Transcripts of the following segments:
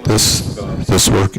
this work?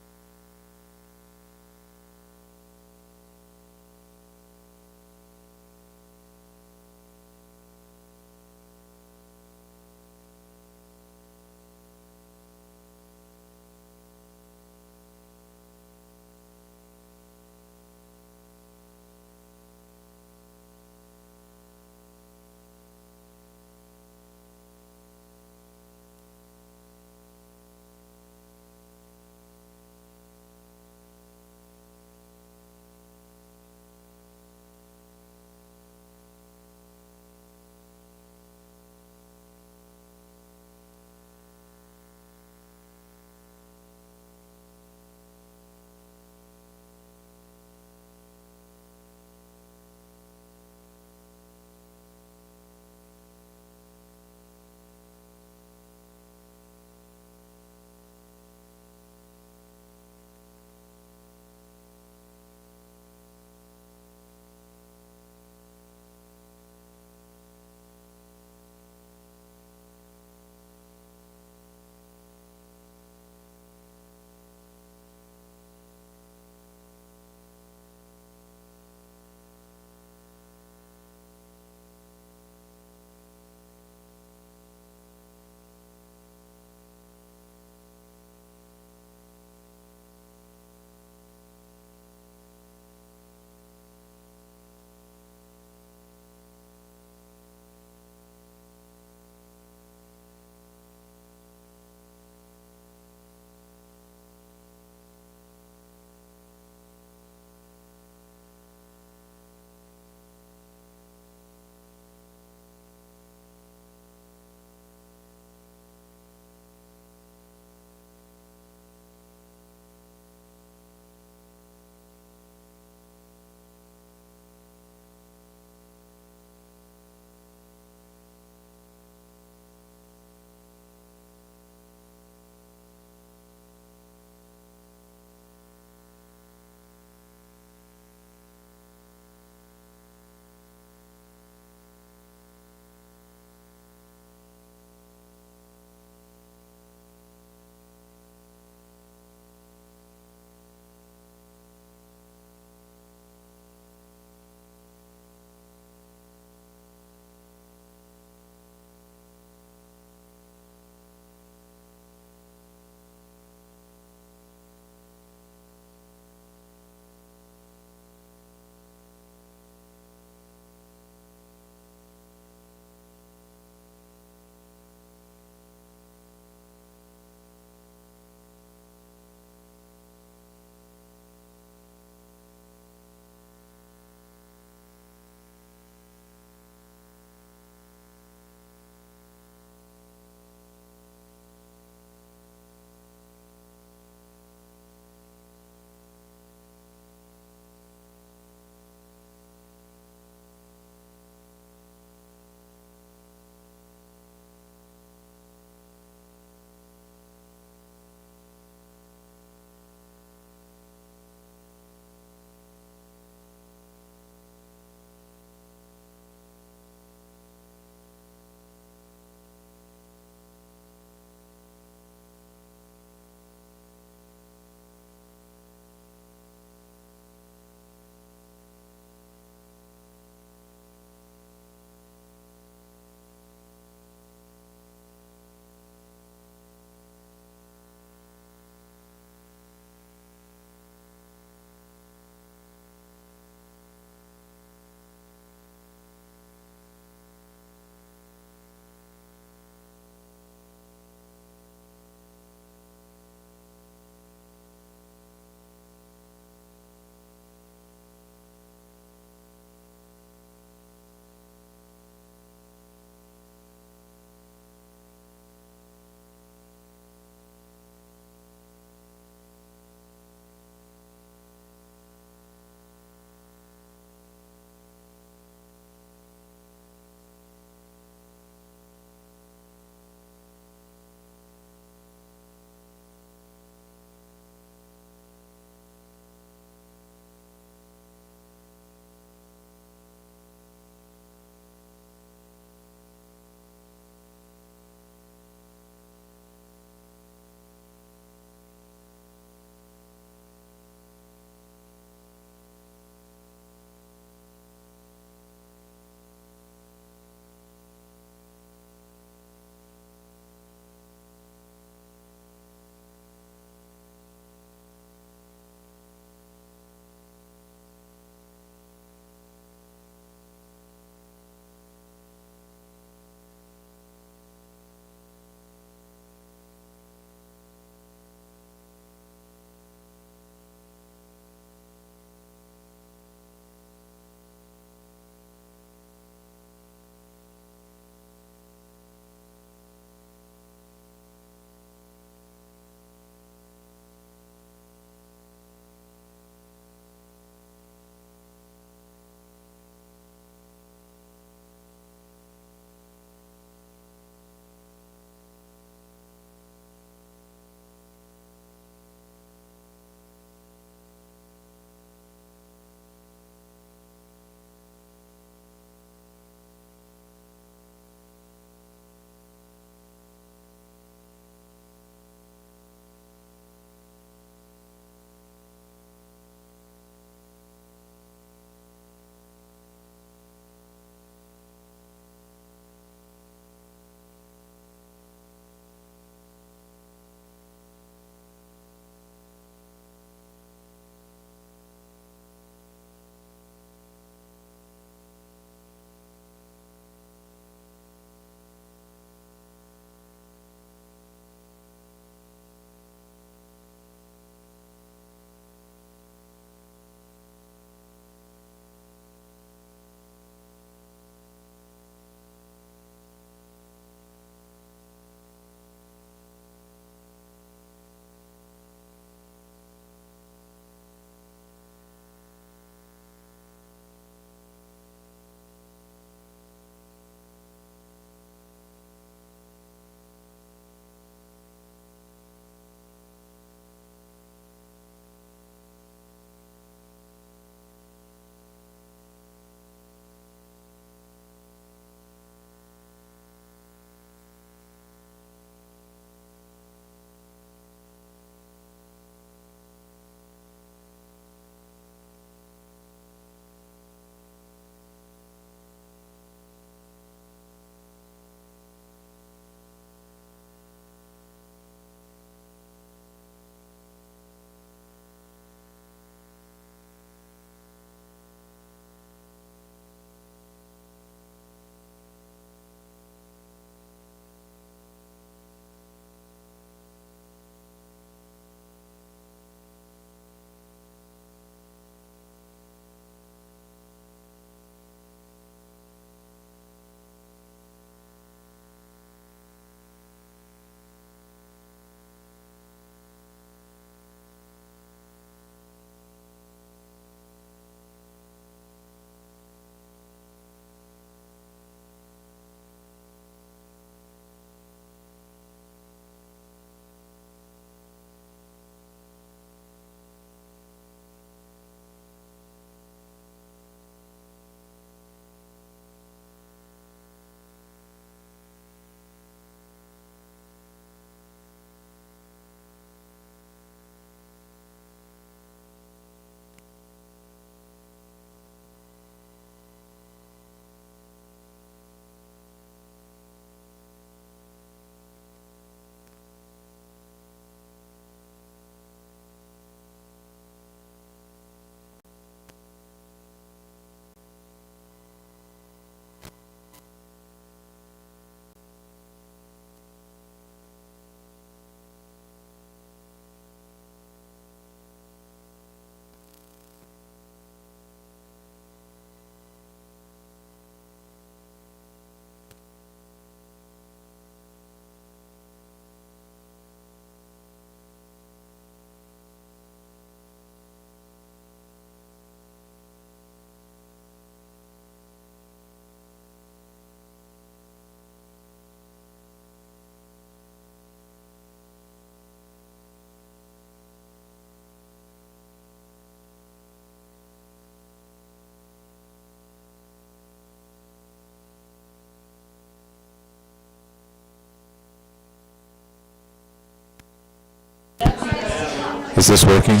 Is this working?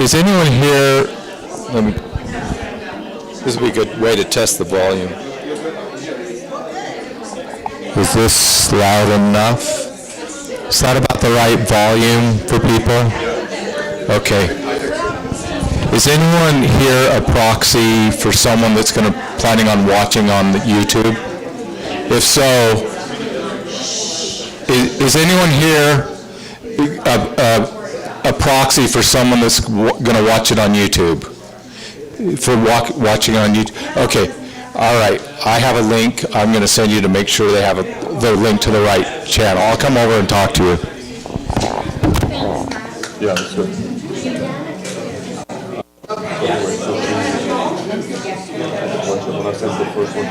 Is anyone here, this would be a good way to test the volume. Is this loud enough? Is that about the right volume for people? Okay. Is anyone here a proxy for someone that's planning on watching on the YouTube? If so, is anyone here a proxy for someone that's going to watch it on YouTube? For watching on YouTube? Okay. All right. I have a link I'm going to send you to make sure they have the link to the right channel. I'll come over and talk to you. Yeah, that's good. When I sent the first one to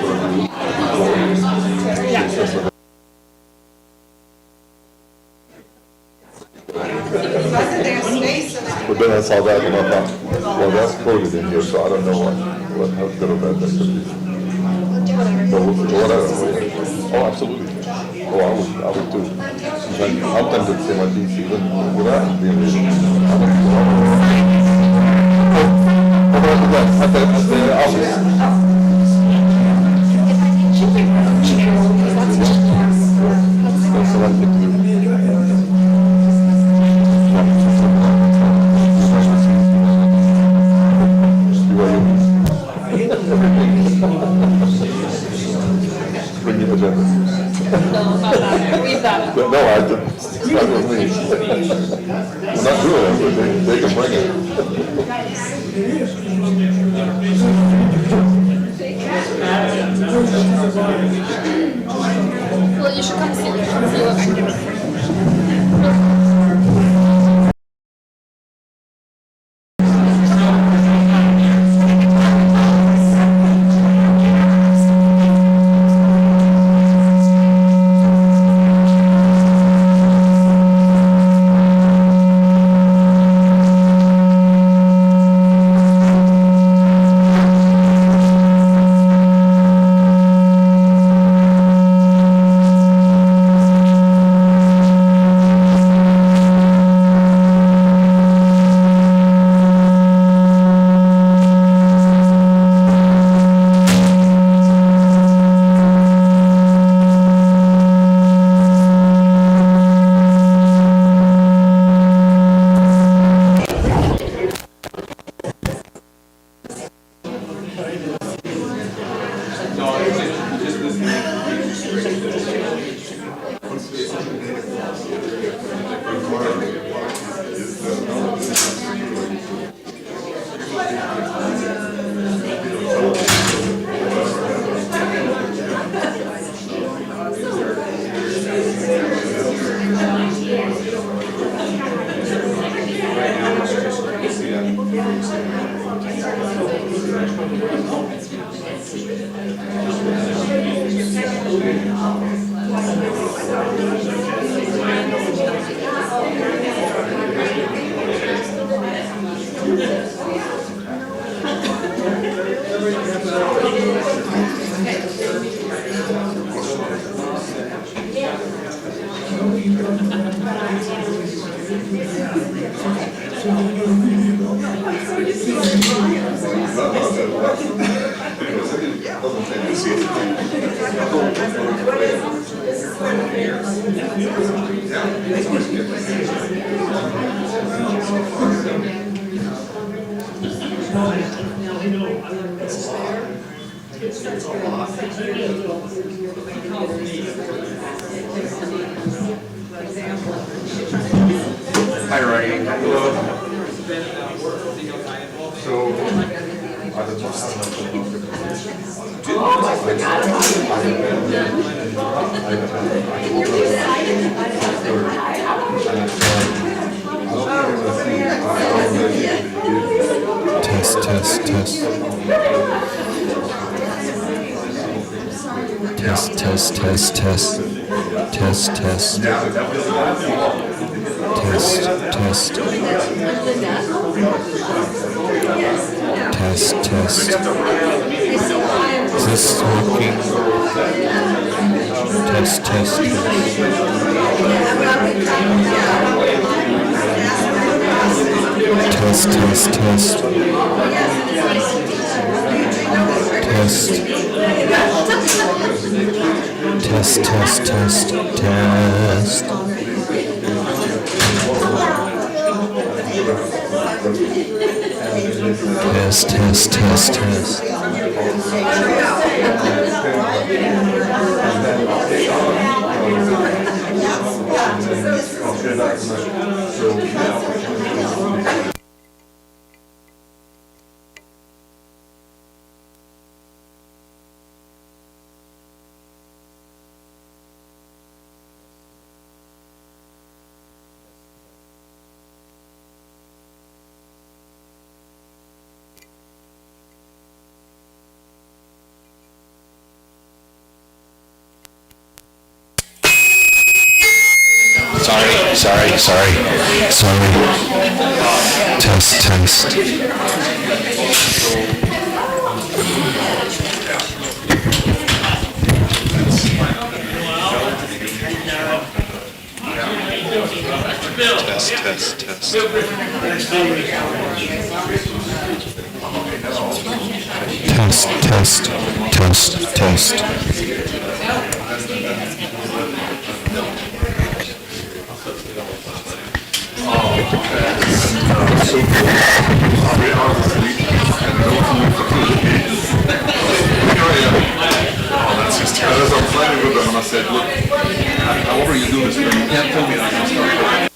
but then I saw that and I thought, well, that's coded in here, so I don't know how good or bad that could be. But whatever. Oh, absolutely. Oh, I would too. I'm tempted to say my DC even without being at the office. That's what I think to do. Bring your agenda. No, not that. Leave that. No, I didn't. It's not with me. We're not doing it, but they can bring it. Well, you should come see what I can do. Hi, Ray. So, Test, test, test. Test, test, test, test. Test, test. Test, test. Test, test. Is this working? Test, test, test. Test, test, test. Test. Test, test, test, test. Test, test, test, test. Sorry. Test, test. Test, test, test. Test, test, test, test. As I'm planning with them, and I said, look, however you do this, you can't tell me I can start.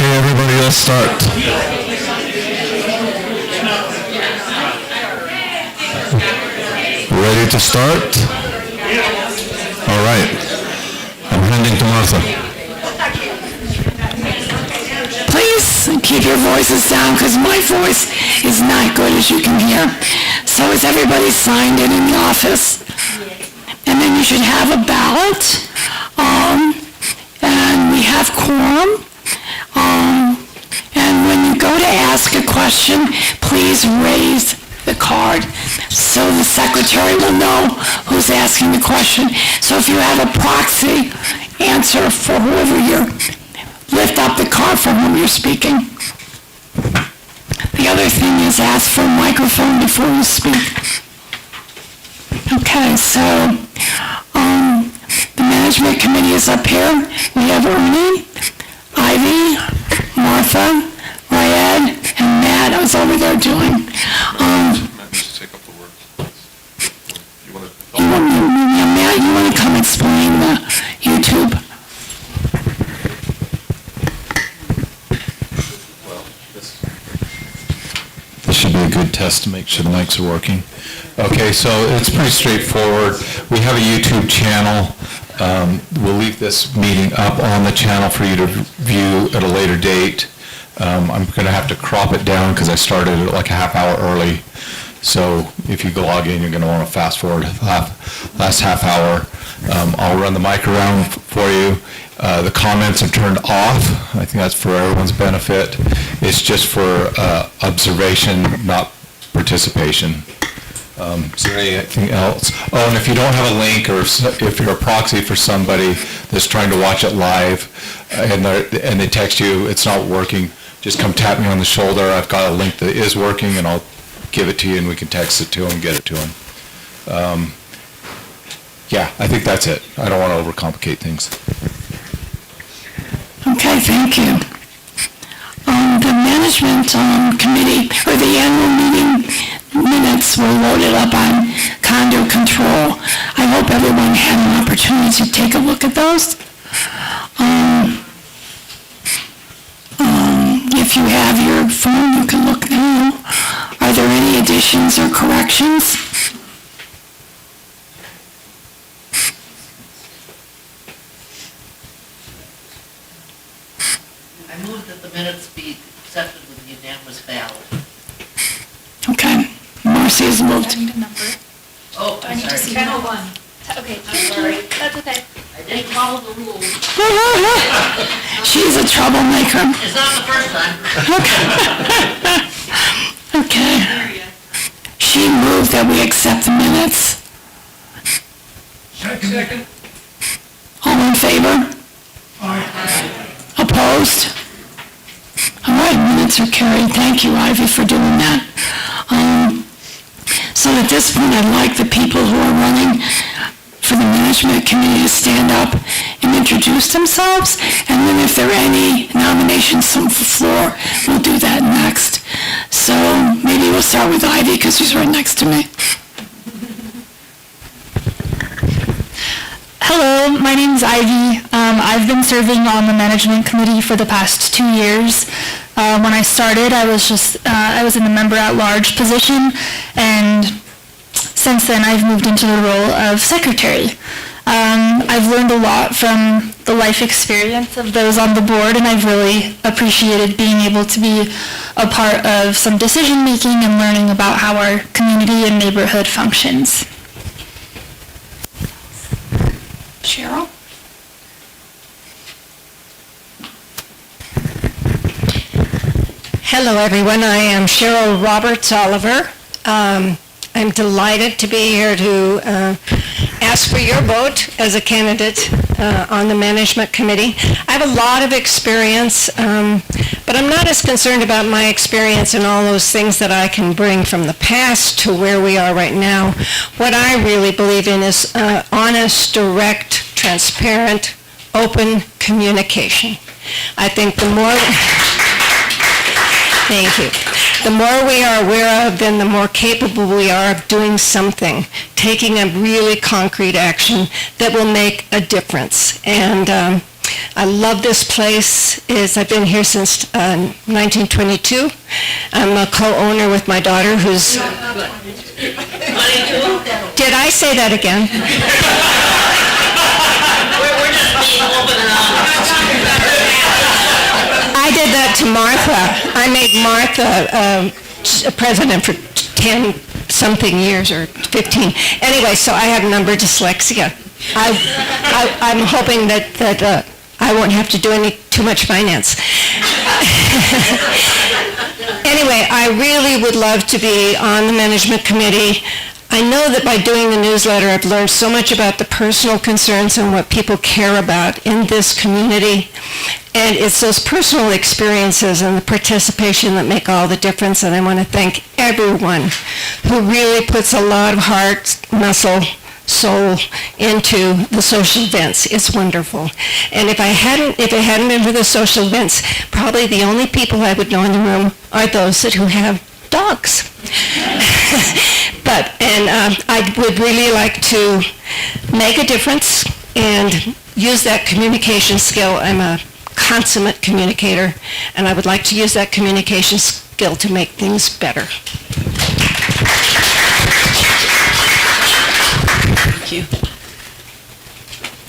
Okay, everybody, let's start. Ready to start? All right. I'm handing to Martha. Please keep your voices down because my voice is not good, as you can hear. So is everybody signed in the office? And then you should have a ballot. And we have quorum. And when you go to ask a question, please raise the card so the secretary will know who's asking the question. So if you have a proxy, answer for whoever you're, lift up the card for whom you're speaking. The other thing is ask for a microphone before you speak. Okay, so the management committee is up here. We have Ernie, Ivy, Martha, Ryad, and Matt. I was over there doing. Matt, you want to come explain the YouTube? This should be a good test to make sure the mics are working. Okay, so it's pretty straightforward. We have a YouTube channel. We'll leave this meeting up on the channel for you to view at a later date. I'm going to have to crop it down because I started it like a half hour early. So if you go log in, you're going to want to fast forward the last half hour. I'll run the mic around for you. The comments are turned off. I think that's for everyone's benefit. It's just for observation, not participation. Is there anything else? Oh, and if you don't have a link, or if you're a proxy for somebody that's trying to watch it live, and they text you, it's not working, just come tap me on the shoulder. I've got a link that is working, and I'll give it to you, and we can text it to them, get it to them. Yeah, I think that's it. I don't want to overcomplicate things. Okay, thank you. The management committee, or the annual meeting minutes were loaded up on condo control. I hope everyone had an opportunity to take a look at those. If you have your phone, you can look now. Are there any additions or corrections? I move that the minutes be accepted with a unanimous ballot. Okay, Marcy has moved. I need a number. Oh, I I'm need to see sorry. 10:01. Okay, I'm sorry. that's okay. I didn't follow the rules. She's a troublemaker. It's not the first time. Okay. She moved that we accept the minutes. Second. All in favor? Opposed? All right, minutes are carried. Thank you, Ivy, for doing that. So at this point, I'd like the people who are running for the management committee to stand up and introduce themselves, and then if there are any nominations from the floor, we'll do that next. So maybe we'll start with Ivy, because she's right next to me. Hello, my name's Ivy. I've been serving on the management committee for the past 2 years. When I started, I was in the member-at-large position, and since then I've moved into the role of secretary. I've learned a lot from the life experience of those on the board, and I've really appreciated being able to be a part of some decision-making and learning about how our community and neighborhood functions. Cheryl? Hello, everyone. I am Cheryl Roberts Oliver. I'm delighted to be here to ask for your vote as a candidate on the management committee. I have a lot of experience, but I'm not as concerned about my experience and all those things that I can bring from the past to where we are right now. What I really believe in is honest, direct, transparent, open communication. I think the more... Thank you. The more we are aware of, then the more capable we are of doing something, taking a really concrete action that will make a difference. And I love this place. I've been here since 1922. I'm a co-owner with my daughter who's... Did I say that again? We're just being open and honest. I did that to Martha. I made Martha president for 10-something years, or 15. Anyway, so I have number dyslexia. I'm hoping that I won't have to do too much finance. Anyway, I really would love to be on the management committee. I know that by doing the newsletter, I've learned so much about the personal concerns and what people care about in this community. And it's those personal experiences and the participation that make all the difference. And I want to thank everyone who really puts a lot of heart, muscle, soul into the social events. It's wonderful. And if it hadn't been for the social events, probably the only people I would know in the room are those who have dogs. I would really like to make a difference and use that communication skill. I'm a consummate communicator, and I would like to use that communication skill to make things better. Thank you.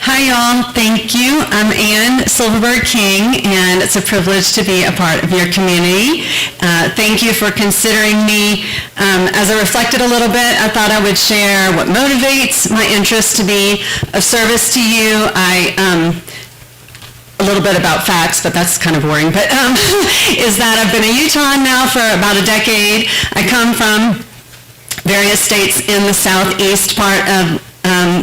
Hi, y'all. Thank you. I'm Ann Silverberg King, and it's a privilege to be a part of your community. Thank you for considering me. As I reflected a little bit, I thought I would share what motivates my interest to be of service to you. A little bit about facts, but that's kind of boring, but is that I've been a Utahn now for about a decade. I come from various states in the southeast part of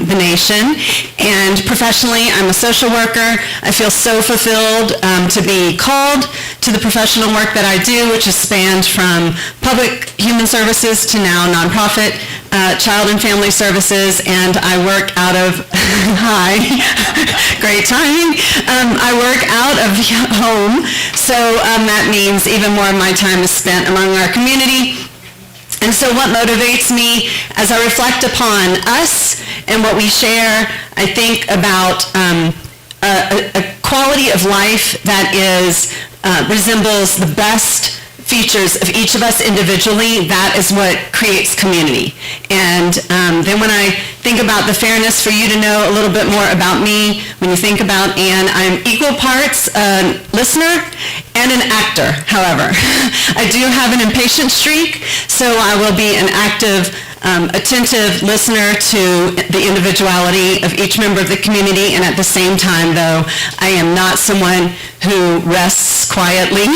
the nation, and professionally I'm a social worker. I feel so fulfilled to be called to the professional work that I do, which has spanned from public human services to now nonprofit child and family services, and I work out of hi, great timing. I work out of home, so that means even more of my time is spent among our community. And so what motivates me as I reflect upon us and what we share, I think about a quality of life that resembles the best features of each of us individually. That is what creates community. And then when I think about the fairness for you to know a little bit more about me, when you think about Ann, I'm equal parts a listener and an actor, however. I do have an impatient streak, so I will be an active, attentive listener to the individuality of each member of the community, and at the same time, though, I am not someone who rests quietly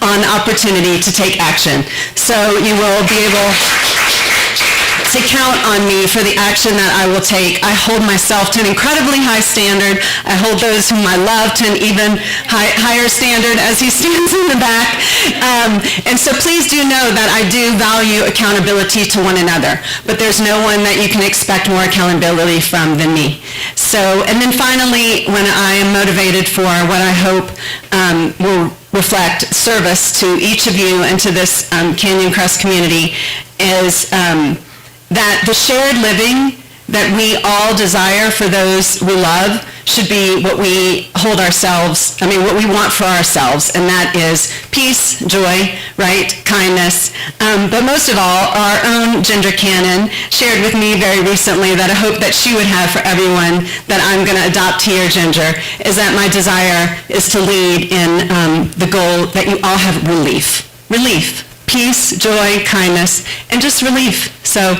on opportunity to take action. So you will be able to count on me for the action that I will take. I hold myself to an incredibly high standard. I hold those whom I love to an even higher standard as he stands in the back. And so please do know that I do value accountability to one another, but there's no one that you can expect more accountability from than me. So, and then finally, when I am motivated for what I hope will reflect service to each of you and to this CanyonCrest community is that the shared living that we all desire for those we love should be what we hold ourselves, what we want for ourselves, and that is peace, joy, right, kindness, but most of all, our own Ginger Cannon shared with me very recently that I hope that she would have for everyone that I'm going to adopt here, Ginger, is that my desire is to lead in the goal that you all have relief. Peace, joy, kindness, and just relief. So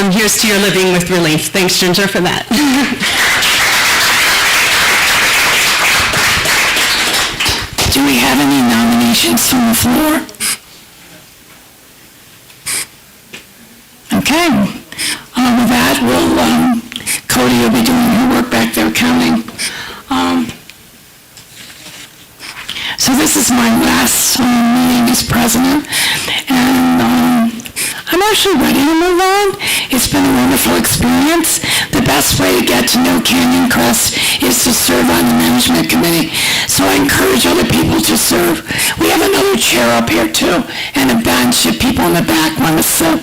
here's to your living with relief. Thanks, Ginger, for that. Do we have any nominations from the floor? Okay. With that, Cody will be doing her work back there counting. So this is my last meeting as president, and I'm actually ready to move on. It's been a wonderful experience. The best way to get to know CanyonCrest is to serve on the management committee, so I encourage other people to serve. We have another chair up here too, and a bench if people in the back want to sit.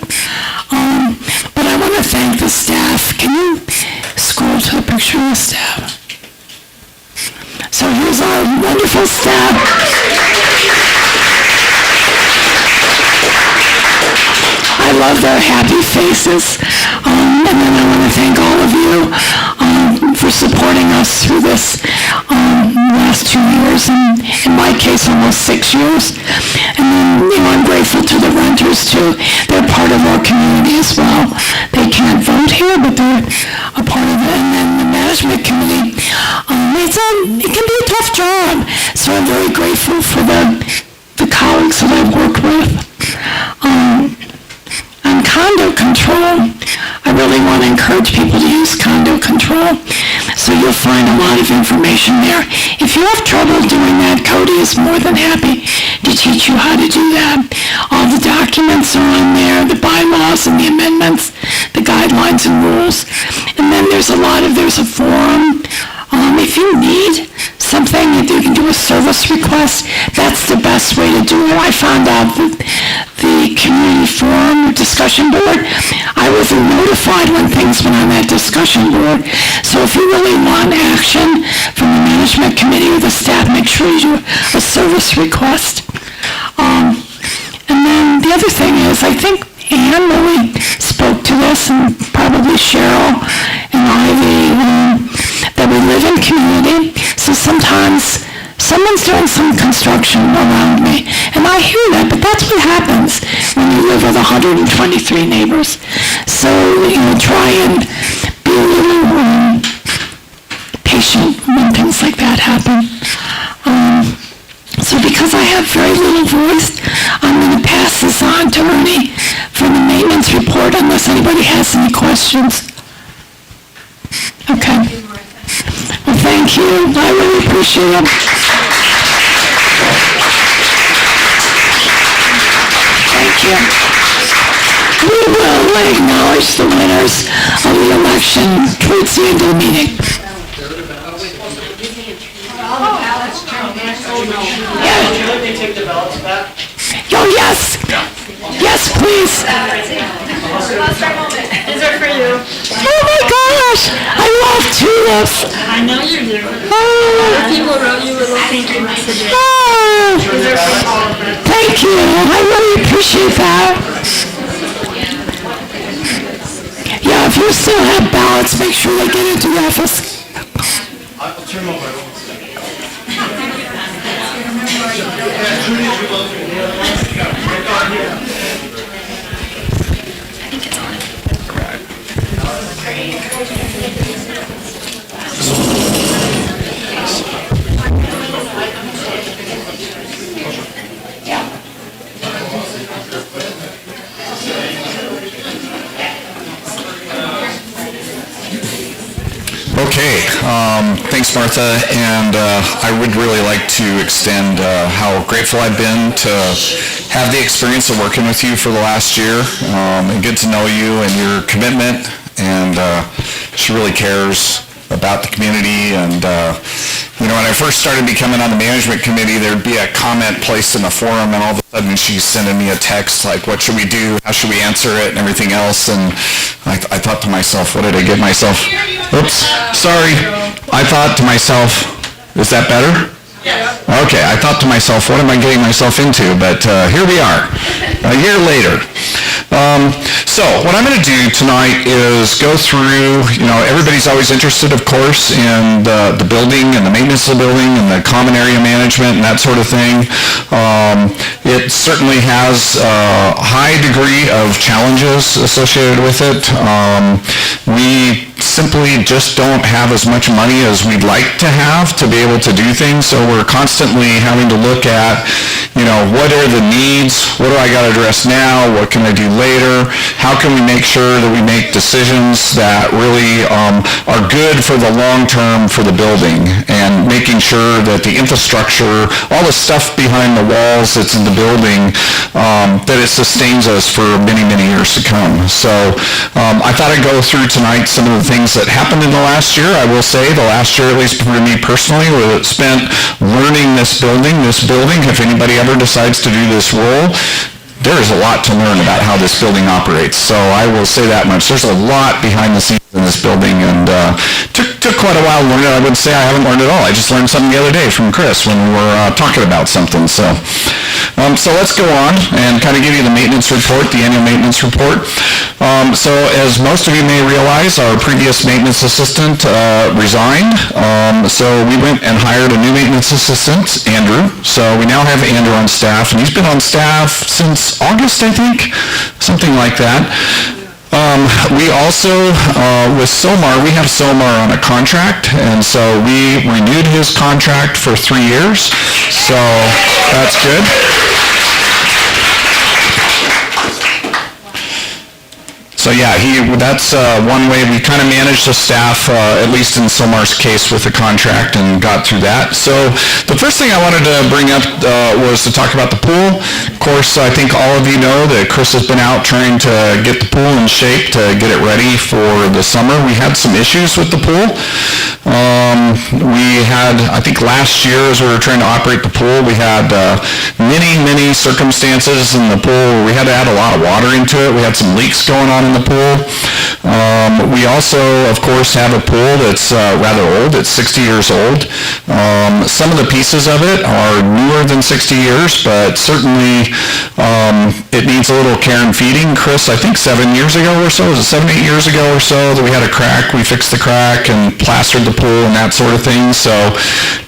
But I want to thank the staff. Can you scroll to the picture of the staff? So here's our wonderful staff. I love their happy faces. And then I want to thank all of you for supporting us through this last 2 years, and in my case, almost 6 years. And then, I'm grateful to the renters, too. They're part of our community as well. They can't vote here, but they're a part of it. And then the management committee, it can be a tough job. So I'm very grateful for the colleagues that I've worked with. On condo control, I really want to encourage people to use condo control. So you'll find a lot of information there. If you have trouble doing that, Cody is more than happy to teach you how to do that. All the documents are on there, the bylaws and the amendments, the guidelines and rules. And then there's a forum. If you need something, you can do a service request. That's the best way to do it. I found out that the community forum discussion board, I wasn't notified when things went on that discussion board. So if you really want action from the management committee or the staff, make sure you do a service request. And then the other thing is, I think Anne really spoke to this, and probably Cheryl and Ivy, that we live in community. So sometimes someone's doing some construction around me, and I hear that, but that's what happens when you live with 123 neighbors. So, try and be a little patient when things like that happen. So because I have very little voice, I'm going to pass this on to Ernie for the maintenance report, unless anybody has any questions. Okay. Well, thank you. I really appreciate it. Thank you. We will acknowledge the winners of the election towards the end of the meeting. Can they take the ballots back? Oh, yes. Yes, please. These are for you. Oh my gosh, I love tulips. I know you do. Oh, People wrote you little thank you messages. oh, These are from all of us. thank you. I really appreciate that. Yeah, if you still have ballots, make sure they get into the office. I'll turn them over. Okay, thanks, Martha, and I would really like to extend how grateful I've been to have the experience of working with you for the last year, and get to know you and your commitment, and she really cares about the community. And when I first started becoming on the management committee, there'd be a comment placed in the forum, and all of a sudden she's sending me a text like, what should we do, how should we answer it, and everything else. And I thought to myself, what did I get myself? Oops, sorry. I thought to myself, is that better? Yes. Okay, I thought to myself, what am I getting myself into? But here we are, a year later. So what I'm going to do tonight is go through, everybody's always interested, of course, in the building and the maintenance of the building and the common area management and that sort of thing. It certainly has a high degree of challenges associated with it. We simply just don't have as much money as we'd like to have to be able to do things, so we're constantly having to look at, what are the needs, what do I got to address now, what can I do later, how can we make sure that we make decisions that really are good for the long term for the building, and making sure that the infrastructure, all the stuff behind the walls that's in the building, that it sustains us for many, many years to come. So I thought I'd go through tonight some of the things that happened in the last year. I will say the last year, at least for me personally, was spent learning this building. If anybody ever decides to do this role, there is a lot to learn about how this building operates. So I will say that much. There's a lot behind the scenes in this building, and took quite a while to learn it. I wouldn't say I haven't learned it all. I just learned something the other day from Chris when we were talking about something. So let's go on and kind of give you the maintenance report, the annual maintenance report. So as most of you may realize, our previous maintenance assistant resigned. So we went and hired a new maintenance assistant, Andrew. So we now have Andrew on staff, and he's been on staff since August, I think, something like that. We also, with Somar, we have Somar on a contract, and so we renewed his contract for 3 years, so that's good. So yeah, that's one way we kind of managed the staff, at least in Somar's case, with the contract and got through that. So the first thing I wanted to bring up was to talk about the pool. Of course, I think all of you know that Chris has been out trying to get the pool in shape to get it ready for the summer. We had some issues with the pool. We had, I think last year as we were trying to operate the pool, we had many circumstances in the pool where we had to add a lot of water into it. We had some leaks going on in the pool. We also, of course, have a pool that's rather old. It's 60 years old. Some of the pieces of it are newer than 60 years, but certainly it needs a little care and feeding. Chris, I think 7 years ago or so, was it 7, 8 years ago or so that we had a crack? We fixed the crack and plastered the pool and that sort of thing, so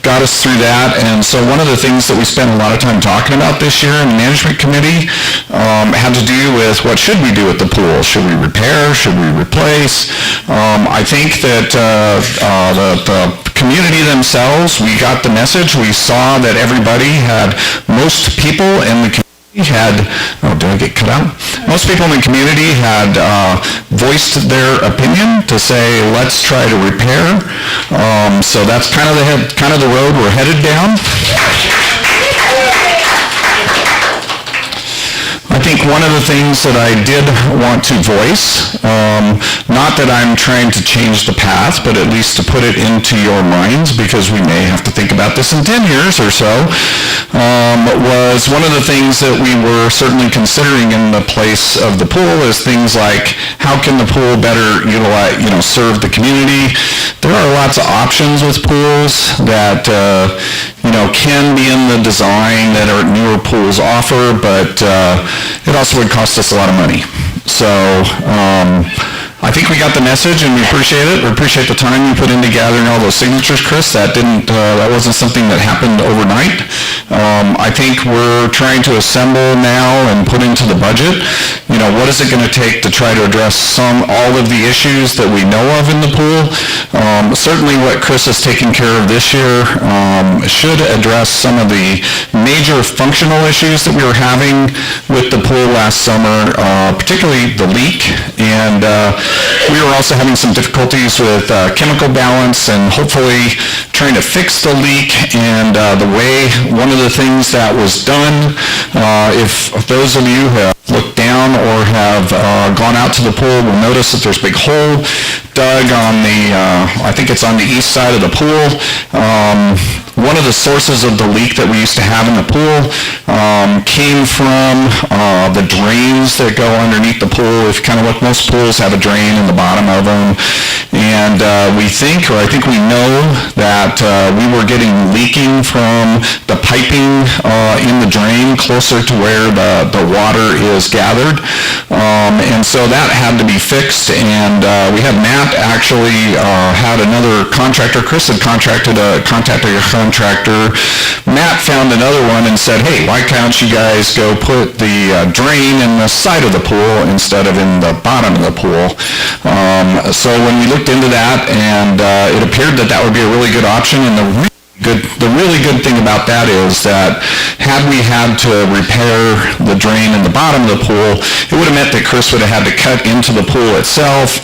got us through that. And so one of the things that we spent a lot of time talking about this year in the management committee had to do with what should we do with the pool? Should we repair? Should we replace? I think that the community themselves, we got the message. We saw that most people in the community had, did I get cut out? Most people in the community had voiced their opinion to say, let's try to repair. So that's kind of the road we're headed down. I think one of the things that I did want to voice, not that I'm trying to change the path, but at least to put it into your minds, because we may have to think about this in 10 years or so, was one of the things that we were certainly considering in the place of the pool is things like, how can the pool better utilize, serve the community? There are lots of options with pools that, can be in the design that our newer pools offer, but it also would cost us a lot of money. So I think we got the message and we appreciate it. We appreciate the time you put into gathering all those signatures, Chris. That wasn't something that happened overnight. I think we're trying to assemble now and put into the budget, what is it going to take to try to address all of the issues that we know of in the pool. Certainly what Chris has taken care of this year should address some of the major functional issues that we were having with the pool last summer, particularly the leak, and we were also having some difficulties with chemical balance and hopefully trying to fix the leak. And one of the things that was done, if those of you have looked down or have gone out to the pool will notice that there's a big hole dug on I think it's on the east side of the pool. One of the sources of the leak that we used to have in the pool came from the drains that go underneath the pool. If you kind of look, most pools have a drain in the bottom of them. And I think we know that we were getting leaking from the piping in the drain closer to where the water is gathered. And so that had to be fixed. And we had Matt actually had another contractor. Chris had contacted a contractor. Matt found another one and said, hey, why can't you guys go put the drain in the side of the pool instead of in the bottom of the pool? So when we looked into that, and it appeared that would be a really good option, and the really good thing about that is that had we had to repair the drain in the bottom of the pool, it would have meant that Chris would have had to cut into the pool itself,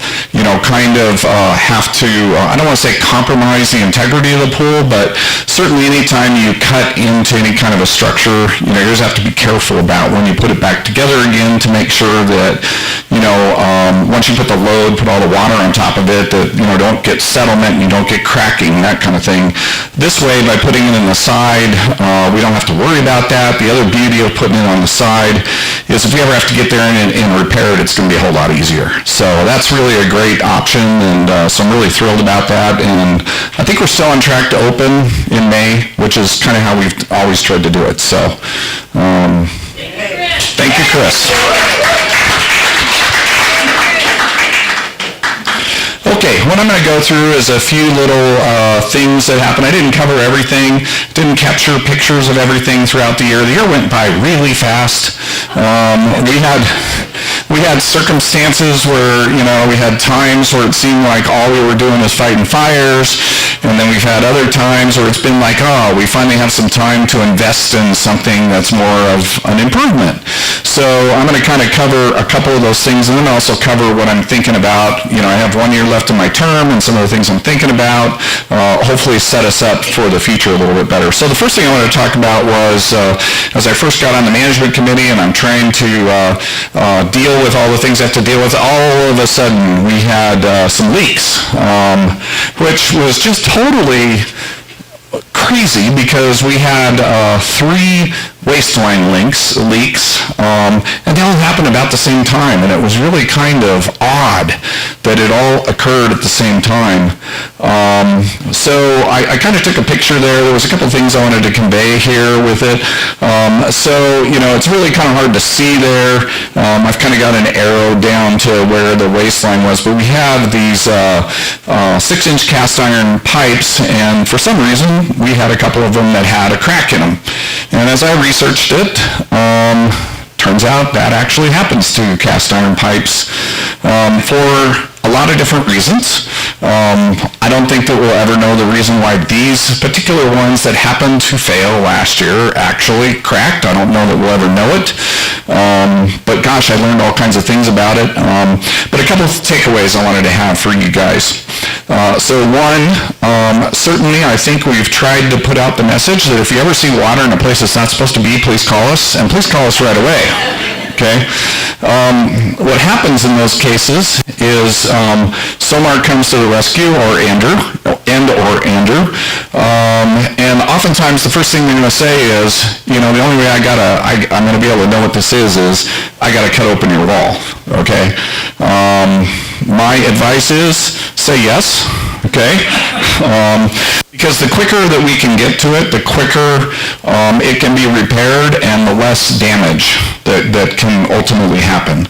have to, I don't want to say compromise the integrity of the pool, but certainly anytime you cut into any kind of a structure, you just have to be careful about when you put it back together again to make sure that, once you put the load, put all the water on top of it, that, don't get settlement and you don't get cracking, that kind of thing. This way by putting it in the side. We don't have to worry about that. The other beauty of putting it on the side is if we ever have to get there and repair it, it's going to be a whole lot easier. So that's really a great option, and so I'm really thrilled about that. And I think we're still on track to open in May, which is kind of how we've always tried to do it. So thank you, Chris. Okay, what I'm going to go through is a few little things that happened. I didn't cover everything, didn't capture pictures of everything throughout the year. The year went by really fast. We had circumstances where, we had times where it seemed like all we were doing was fighting fires, and then we've had other times where it's been like, we finally have some time to invest in something that's more of an improvement. So I'm going to kind of cover a couple of those things, and then also cover what I'm thinking about. I have 1 year left in my term, and some of the things I'm thinking about, hopefully set us up for the future a little bit better. So the first thing I wanted to talk about was, as I first got on the management committee and I'm trying to deal with all the things I have to deal with, all of a sudden we had some leaks, which was just totally crazy because we had 3 waistline leaks, and they all happened about the same time, and it was really kind of odd that it all occurred at the same time. So I kind of took a picture there. There was a couple things I wanted to convey here with it. It's really kind of hard to see there. I've kind of got an arrow down to where the waistline was, but we have these 6-inch cast iron pipes, and for some reason we had a couple of them that had a crack in them. And as I researched it, turns out that actually happens to cast iron pipes for a lot of different reasons. I don't think that we'll ever know the reason why these particular ones that happened to fail last year actually cracked. I don't know that we'll ever know it. But gosh, I learned all kinds of things about it. But a couple of takeaways I wanted to have for you guys. So one, certainly I think we've tried to put out the message that if you ever see water in a place that's not supposed to be, please call us, and please call us right away. Okay? What happens in those cases is SOMAR comes to the rescue, or Andrew, and oftentimes the first thing they're going to say is, the only way I'm going to be able to know what this is I got to cut open your wall. Okay? My advice is say yes. Okay? Because the quicker that we can get to it, the quicker it can be repaired and the less damage that can ultimately happen.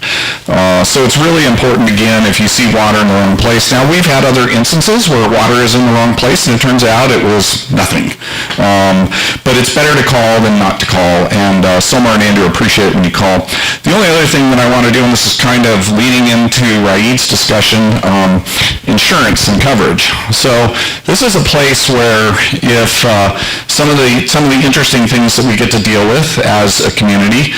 So it's really important, again, if you see water in the wrong place. Now, we've had other instances where water is in the wrong place and it turns out it was nothing. But it's better to call than not to call, and Somar and Andrew appreciate it when you call. The only other thing that I want to do, and this is kind of leading into Raid's discussion, insurance and coverage. So this is a place where if some of the interesting things that we get to deal with as a community,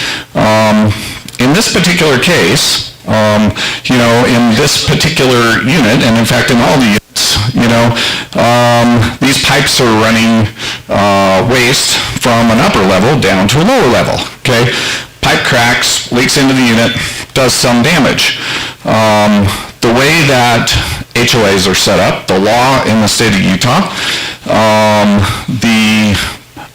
in this particular case, in this particular unit, and in fact in all the units, these pipes are running waste from an upper level down to a lower level. Okay, pipe cracks, leaks into the unit, does some damage. The way that HOAs are set up, the law in the state of Utah, the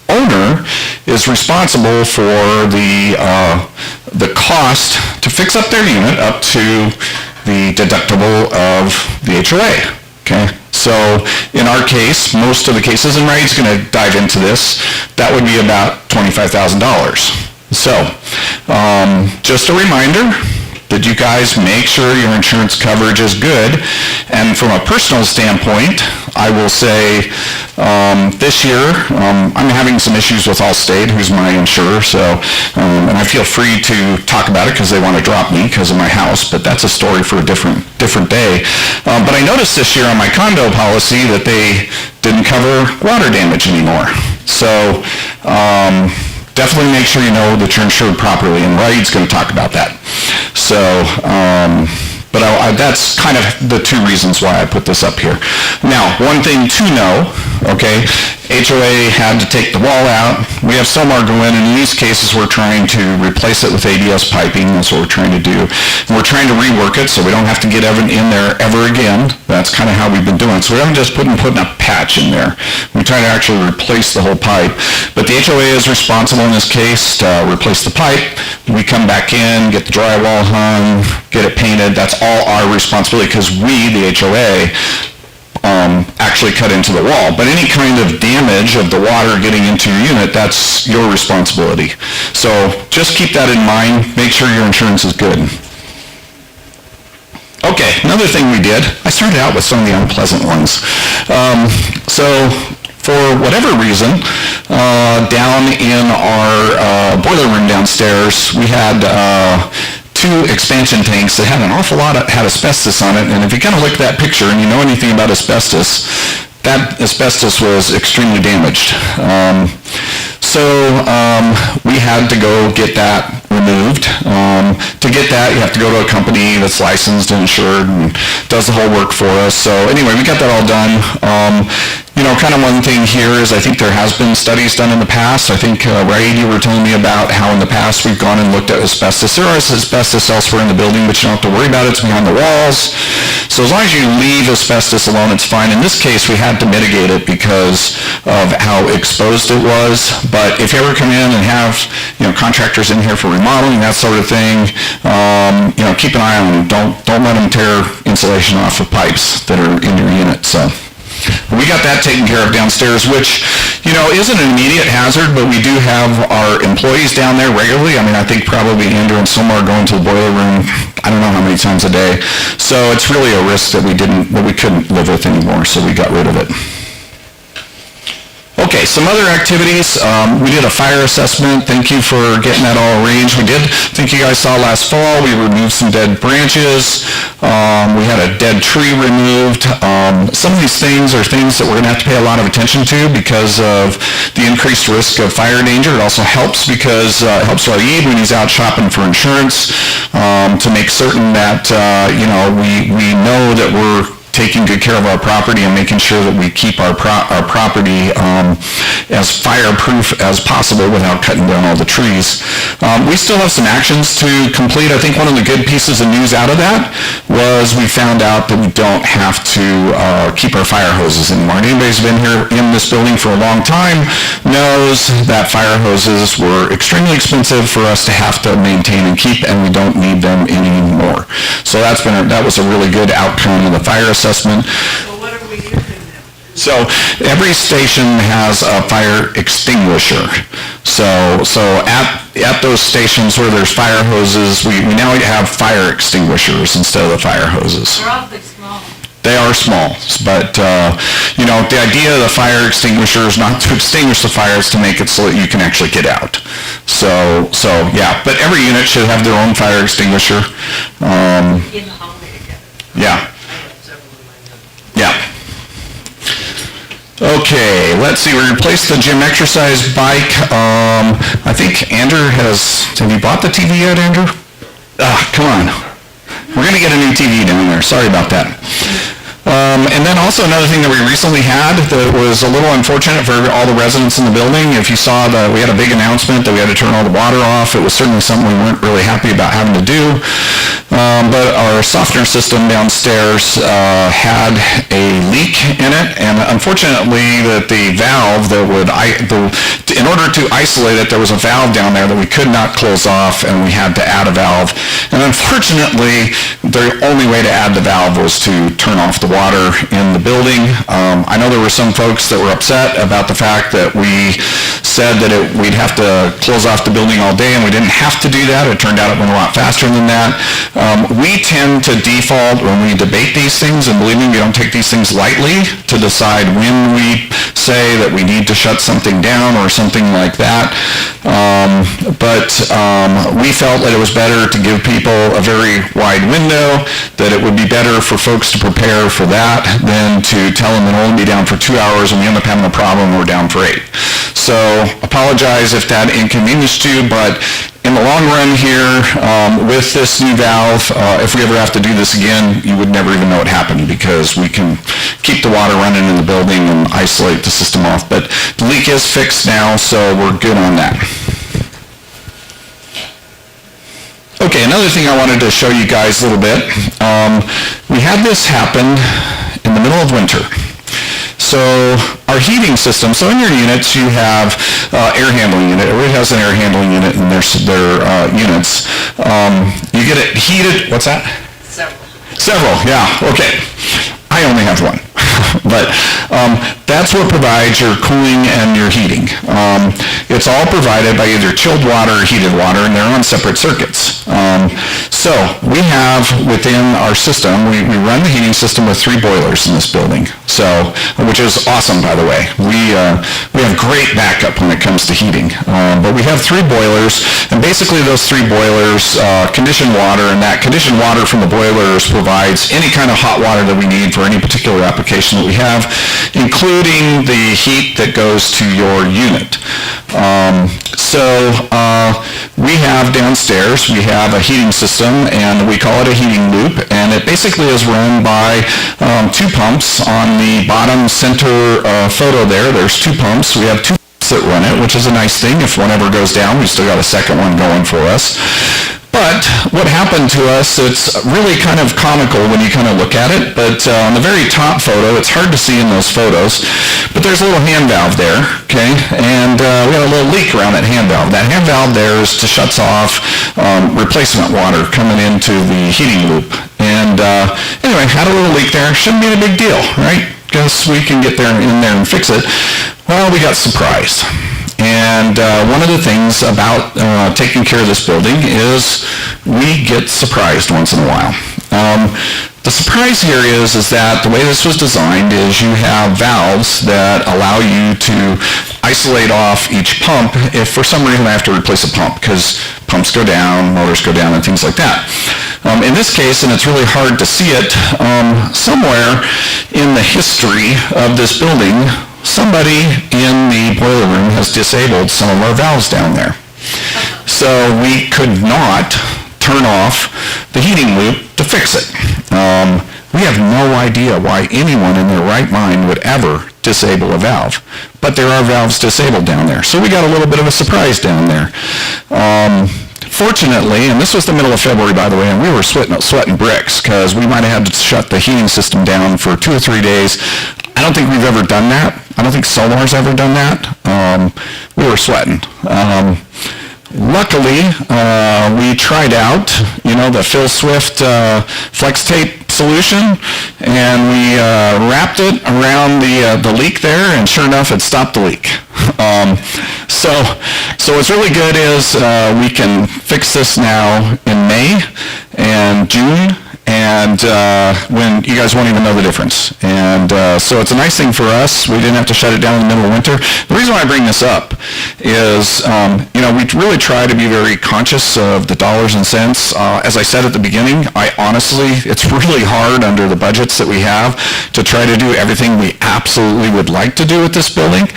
owner is responsible for the cost to fix up their unit up to the deductible of the HOA. Okay, so in our case, most of the cases, and Raid's going to dive into this, that would be about $25,000. So, just a reminder that you guys make sure your insurance coverage is good. And from a personal standpoint, I will say this year I'm having some issues with Allstate, who's my insurer, so and I feel free to talk about it because they want to drop me because of my house, but that's a story for a different day. But I noticed this year on my condo policy that they didn't cover water damage anymore. So definitely make sure you know that you're insured properly, and Raid's going to talk about that. So, but that's kind of the 2 reasons why I put this up here. Now, one thing to know, okay? HOA had to take the wall out. We have Stomar go in, and in these cases, we're trying to replace it with ADS piping. That's what we're trying to do. And we're trying to rework it so we don't have to get Evan in there ever again. That's kind of how we've been doing it. So we haven't just putting a patch in there. We try to actually replace the whole pipe. But the HOA is responsible in this case to replace the pipe. We come back in, get the drywall hung, get it painted. That's all our responsibility because we, the HOA, actually cut into the wall. But any kind of damage of the water getting into your unit, that's your responsibility. So just keep that in mind. Make sure your insurance is good. Okay, another thing we did, I started out with some of the unpleasant ones. So for whatever reason, down in our boiler room downstairs, we had 2 expansion tanks that had an awful lot of, had asbestos on it, and if you kind of look at that picture and you know anything about asbestos, that asbestos was extremely damaged. So we had to go get that removed. To get that, you have to go to a company that's licensed and insured and does the whole work for us. So anyway, we got that all done. You know, kind of one thing here is I think there has been studies done in the past. I think, Raid, you were telling me about how in the past we've gone and looked at asbestos. There is asbestos elsewhere in the building, but you don't have to worry about it. It's behind the walls. So as long as you leave asbestos alone, it's fine. In this case, we had to mitigate it because of how exposed it was. But if you ever come in and have, you know, contractors in here for remodeling, that sort of thing, you know, keep an eye on them. Don't let them tear insulation off of pipes that are in your unit. So we got that taken care of downstairs, which, you know, isn't an immediate hazard, but we do have our employees down there regularly. I mean, I think probably Andrew and Somar go into the boiler room, I don't know how many times a day. So it's really a risk that we couldn't live with anymore, so we got rid of it. Okay, some other activities. We did a fire assessment. Thank you for getting that all arranged. We did, I think you guys saw last fall, we removed some dead branches. We had a dead tree removed. Some of these things are things that we're going to have to pay a lot of attention to because of the increased risk of fire danger. It also helps because it helps Raid when he's out shopping for insurance to make certain that, you know, we know that we're taking good care of our property and making sure that we keep our property as fireproof as possible without cutting down all the trees. We still have some actions to complete. I think one of the good pieces of news out of that was we found out that we don't have to keep our fire hoses anymore. Anybody who's been here in this building for a long time knows that fire hoses were extremely expensive for us to have to maintain and keep, and we don't need them anymore. So that was a really good outcome of the fire assessment. So what are we using then? So every station has a fire extinguisher. So at those stations where there's fire hoses, we now have fire extinguishers instead of the fire hoses. They're awfully small. They are small, but you know, the idea of the fire extinguisher is not to extinguish the fire, it's to make it so that you can actually get out. So yeah, but every unit should have their own fire extinguisher. In the hallway together. Yeah. I have several in my notes. Yeah. Okay, let's see, we replaced the gym exercise bike. I think Andrew have you bought the TV yet, Andrew? Come on. We're gonna get a new TV down there, sorry about that. And then also another thing that we recently had that was a little unfortunate for all the residents in the building. If you saw we had a big announcement that we had to turn all the water off. It was certainly something we weren't really happy about having to do. But our softener system downstairs had a leak in it, and unfortunately that the valve that would, in order to isolate it, there was a valve down there that we could not close off, and we had to add a valve. And unfortunately, the only way to add the valve was to turn off the water in the building. I know there were some folks that were upset about the fact that we said that we'd have to close off the building all day, and we didn't have to do that. It turned out it went a lot faster than that. We tend to default when we debate these things, and believe me, we don't take these things lightly, to decide when we say that we need to shut something down or something like that. But we felt that it was better to give people a very wide window, that it would be better for folks to prepare for that than to tell them it'll only be down for 2 hours and we end up having a problem, we're down for 8. So apologize if that inconvenienced you, but in the long run here, with this new valve, if we ever have to do this again, you would never even know it happened because we can keep the water running in the building and isolate the system off. But the leak is fixed now, so we're good on that. Okay, another thing I wanted to show you guys a little bit. We had this happen in the middle of winter. So our heating system, so in your units you have air handling unit. Everybody has an air handling unit in their units. You get it heated, what's that? Several, yeah, okay. I only have one. But that's what provides your cooling and your heating. It's all provided by either chilled water or heated water, and they're on separate circuits. So we have within our system, we run the heating system with 3 boilers in this building, so which is awesome, by the way. We have great backup when it comes to heating, but we have 3 boilers, and basically those 3 boilers condition water, and that conditioned water from the boilers provides any kind of hot water that we need for any particular application that we have, including the heat that goes to your unit. We have downstairs, we have a heating system, and we call it a heating loop, and it basically is run by 2 pumps. On the bottom center photo there, there's 2 pumps. We have 2 pumps that run it, which is a nice thing. If one ever goes down, we've still got a second one going for us. But what happened to us, it's really kind of comical when you kind of look at it, but on the very top photo, it's hard to see in those photos, but there's a little hand valve there, okay? And we had a little leak around that hand valve. That hand valve there is to shuts off replacement water coming into the heating loop. And anyway, had a little leak there. Shouldn't be a big deal, right? Guess we can get there in there and fix it. Well, we got surprised. And one of the things about taking care of this building is we get surprised once in a while. The surprise here is that the way this was designed is you have valves that allow you to isolate off each pump if for some reason I have to replace a pump, because pumps go down, motors go down, and things like that. In this case, and it's really hard to see it, somewhere in the history of this building, somebody in the boiler room has disabled some of our valves down there. So we could not turn off the heating loop to fix it. We have no idea why anyone in their right mind would ever disable a valve, but there are valves disabled down there. So we got a little bit of a surprise down there. Fortunately, and this was the middle of February, by the way, and we were sweating bricks because we might have had to shut the heating system down for 2 or 3 days. I don't think we've ever done that. I don't think Solar's ever done that. We were sweating. Luckily, we tried out, the Phil Swift flex tape solution, and we wrapped it around the leak there, and sure enough, it stopped the leak. So what's really good is we can fix this now in May and June, and when you guys won't even know the difference. And so it's a nice thing for us. We didn't have to shut it down in the middle of winter. The reason why I bring this up is, we really try to be very conscious of the dollars and cents. As I said at the beginning, it's really hard under the budgets that we have to try to do everything we absolutely would like to do with this building.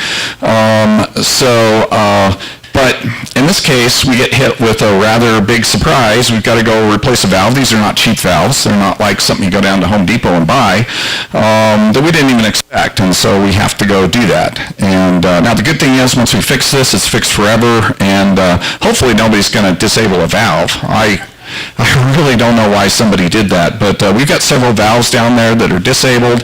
But in this case, we get hit with a rather big surprise. We've got to go replace a valve. These are not cheap valves. They're not like something you go down to Home Depot and buy that we didn't even expect, and so we have to go do that. And now the good thing is, once we fix this, it's fixed forever, and hopefully nobody's going to disable a valve. I really don't know why somebody did that, but we've got several valves down there that are disabled.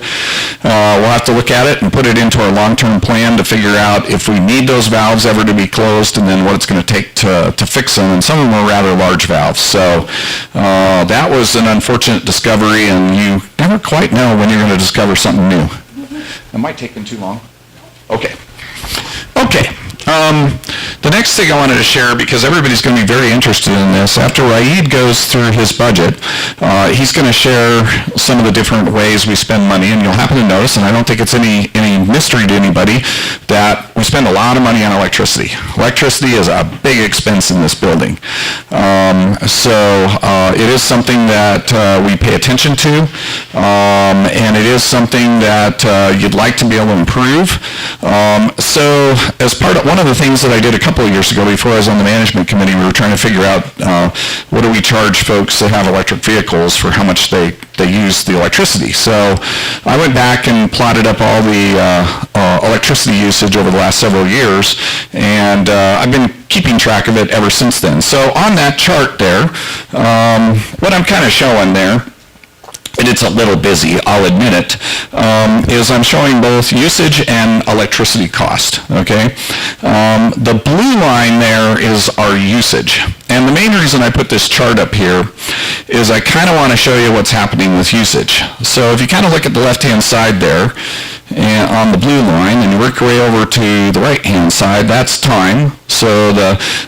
We'll have to look at it and put it into our long-term plan to figure out if we need those valves ever to be closed, and then what it's going to take to fix them. And some of them are rather large valves. So that was an unfortunate discovery, and you never quite know when you're going to discover something new. It might take them too long. Okay. The next thing I wanted to share, because everybody's going to be very interested in this, after Raid goes through his budget, he's going to share some of the different ways we spend money, and you'll happen to notice, and I don't think it's any mystery to anybody, that we spend a lot of money on electricity. Electricity is a big expense in this building. It is something that we pay attention to, and it is something that you'd like to be able to improve. So as part of one of the things that I did a couple of years ago before I was on the management committee, we were trying to figure out what do we charge folks that have electric vehicles for how much they use the electricity. So I went back and plotted up all the electricity usage over the last several years, and I've been keeping track of it ever since then. So on that chart there, what I'm kind of showing there, and it's a little busy, I'll admit it, is I'm showing both usage and electricity cost, okay? The blue line there is our usage. And the main reason I put this chart up here is I kind of want to show you what's happening with usage. So if you kind of look at the left-hand side there, and on the blue line, and you work your way over to the right-hand side, that's time. So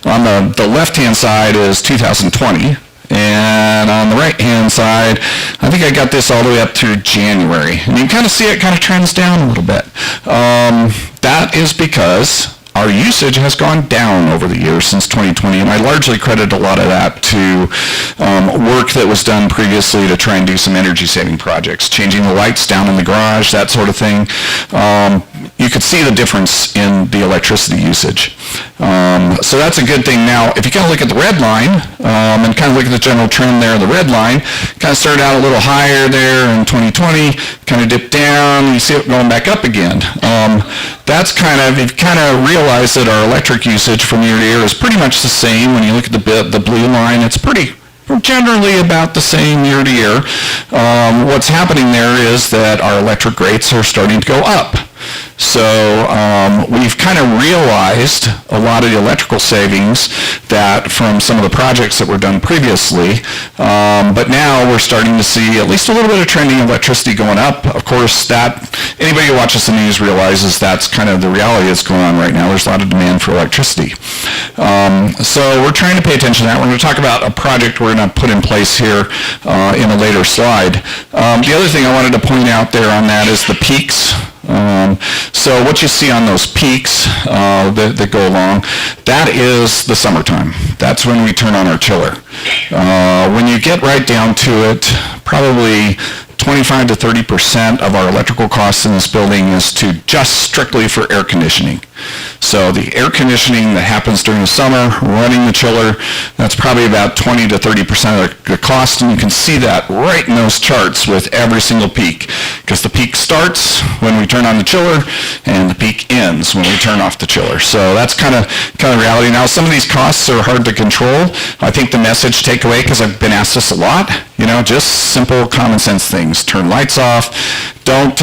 on the left-hand side is 2020. And on the right-hand side, I think I got this all the way up through January. And you can kind of see it kind of trends down a little bit. That is because our usage has gone down over the years since 2020, and I largely credit a lot of that to work that was done previously to try and do some energy-saving projects, changing the lights down in the garage, that sort of thing. You could see the difference in the electricity usage. So that's a good thing. Now, if you kind of look at the red line and kind of look at the general trend there, the red line kind of started out a little higher there in 2020, kind of dipped down, you see it going back up again. That's kind of, you kind of realize that our electric usage from year to year is pretty much the same. When you look at the blue line, it's generally about the same year to year. What's happening there is that our electric rates are starting to go up. So we've kind of realized a lot of the electrical savings that from some of the projects that were done previously, but now we're starting to see at least a little bit of trending electricity going up. Of course, that anybody who watches the news realizes that's kind of the reality that's going on right now. There's a lot of demand for electricity. So we're trying to pay attention to that. We're going to talk about a project we're going to put in place here in a later slide. The other thing I wanted to point out there on that is the peaks. So what you see on those peaks that go along, that is the summertime. That's when we turn on our chiller. When you get right down to it, probably 25 to 30% of our electrical costs in this building is to just strictly for air conditioning. So the air conditioning that happens during the summer, running the chiller, that's probably about 20 to 30% of the cost, and you can see that right in those charts with every single peak, because the peak starts when we turn on the chiller, and the peak ends when we turn off the chiller. So that's kind of reality. Now, some of these costs are hard to control. I think the message takeaway, because I've been asked this a lot, just simple common sense things. Turn lights off. Don't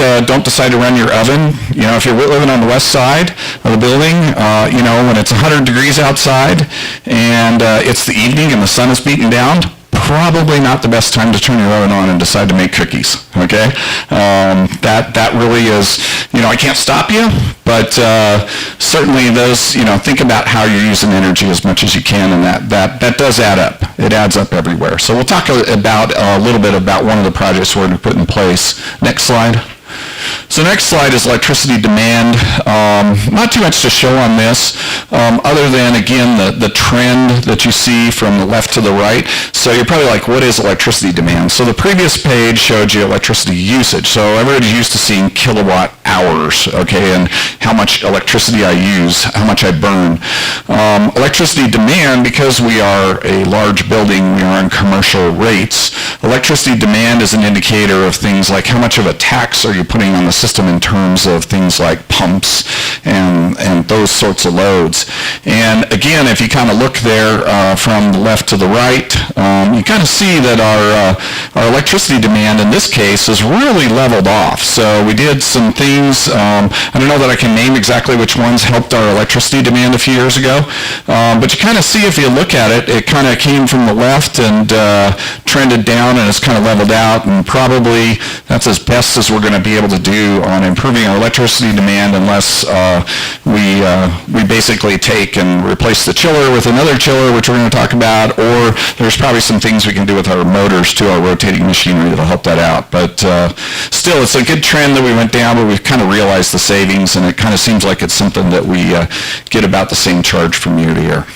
decide to run your oven. If you're living on the west side of the building, when it's 100 degrees outside and it's the evening and the sun is beating down, probably not the best time to turn your oven on and decide to make cookies, okay? That really is, I can't stop you, but certainly those, think about how you're using energy as much as you can, and that does add up. It adds up everywhere. So we'll talk about a little bit about one of the projects we're going to put in place. Next slide. So next slide is electricity demand. Not too much to show on this, other than, again, the trend that you see from the left to the right. So you're probably like, what is electricity demand? So the previous page showed you electricity usage. So everybody's used to seeing kilowatt hours, okay, and how much electricity I use, how much I burn. Electricity demand, because we are a large building, we are on commercial rates, electricity demand is an indicator of things like how much of a tax are you putting on the system in terms of things like pumps and those sorts of loads. And again, if you kind of look there from the left to the right, you kind of see that our electricity demand in this case is really leveled off. So we did some things, I don't know that I can name exactly which ones helped our electricity demand a few years ago, but you kind of see if you look at it, it kind of came from the left and trended down, and it's kind of leveled out, and probably that's as best as we're going to be able to do on improving our electricity demand unless we basically take and replace the chiller with another chiller, which we're going to talk about, or there's probably some things we can do with our motors to our rotating machinery that'll help that out. But still, it's a good trend that we went down, but we've kind of realized the savings, and it kind of seems like it's something that we get about the same charge from year to year.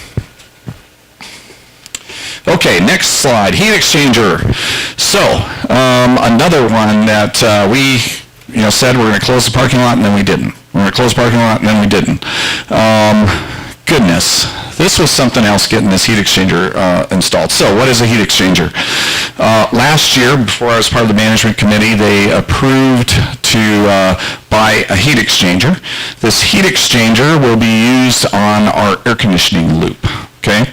Okay, next slide, heat exchanger. So, another one that we said we're going to close the parking lot, and then we didn't. We're going to close the parking lot, and then we didn't. Goodness, this was something else getting this heat exchanger installed. So what is a heat exchanger? Last year, before I was part of the management committee, they approved to buy a heat exchanger. This heat exchanger will be used on our air conditioning loop. Okay.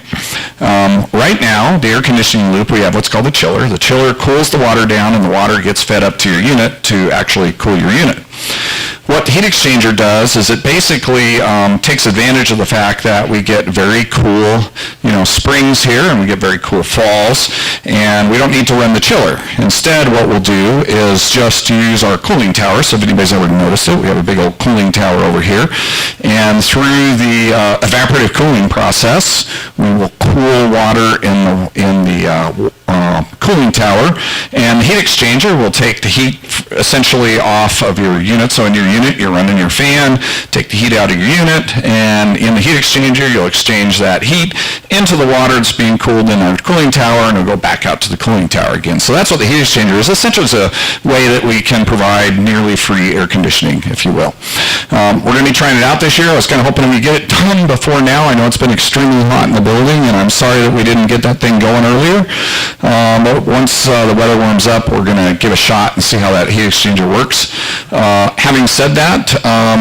Right now, the air conditioning loop, we have what's called the chiller. The chiller cools the water down, and the water gets fed up to your unit to actually cool your unit. What the heat exchanger does is it basically takes advantage of the fact that we get very cool, springs here, and we get very cool falls, and we don't need to run the chiller. Instead, what we'll do is just use our cooling tower. So if anybody's ever noticed it, we have a big old cooling tower over here, and through the evaporative cooling process, we will cool water in the cooling tower, and the heat exchanger will take the heat essentially off of your unit. So in your unit, you're running your fan, take the heat out of your unit, and in the heat exchanger, you'll exchange that heat into the water that's being cooled in our cooling tower, and it'll go back out to the cooling tower again. So that's what the heat exchanger is. Essentially, it's a way that we can provide nearly free air conditioning, if you will. We're going to be trying it out this year. I was kind of hoping we get it done before now. I know it's been extremely hot in the building, and I'm sorry that we didn't get that thing going earlier. But once the weather warms up, we're going to give a shot and see how that heat exchanger works. Having said that,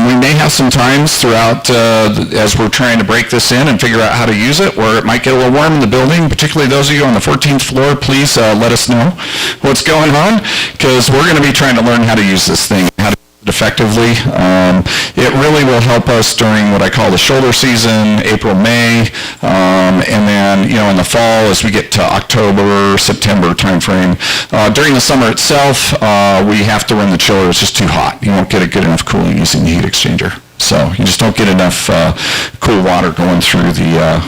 we may have some times throughout as we're trying to break this in and figure out how to use it, where it might get a little warm in the building. Particularly those of you on the 14th floor, please let us know what's going on, because we're going to be trying to learn how to use this thing, how to use it effectively. It really will help us during what I call the shoulder season, April, May, and then in the fall as we get to October, September timeframe. During the summer itself, we have to run the chiller. It's just too hot. You won't get a good enough cooling using the heat exchanger. So you just don't get enough cool water going through the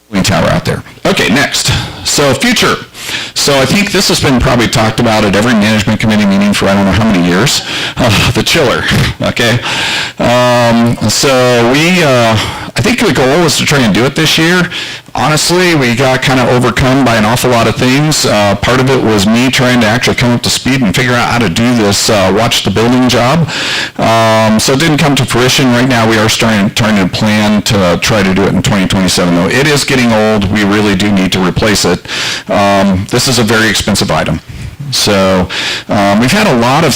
cooling tower out there. Okay, next. So future. So I think this has been probably talked about at every management committee meeting for I don't know how many years. The chiller, okay? I think the goal was to try and do it this year. Honestly, we got kind of overcome by an awful lot of things. Part of it was me trying to actually come up to speed and figure out how to do this watch the building job. So it didn't come to fruition. Right now we are trying to plan to try to do it in 2027, though. It is getting old. We really do need to replace it. This is a very expensive item. So we've had a lot of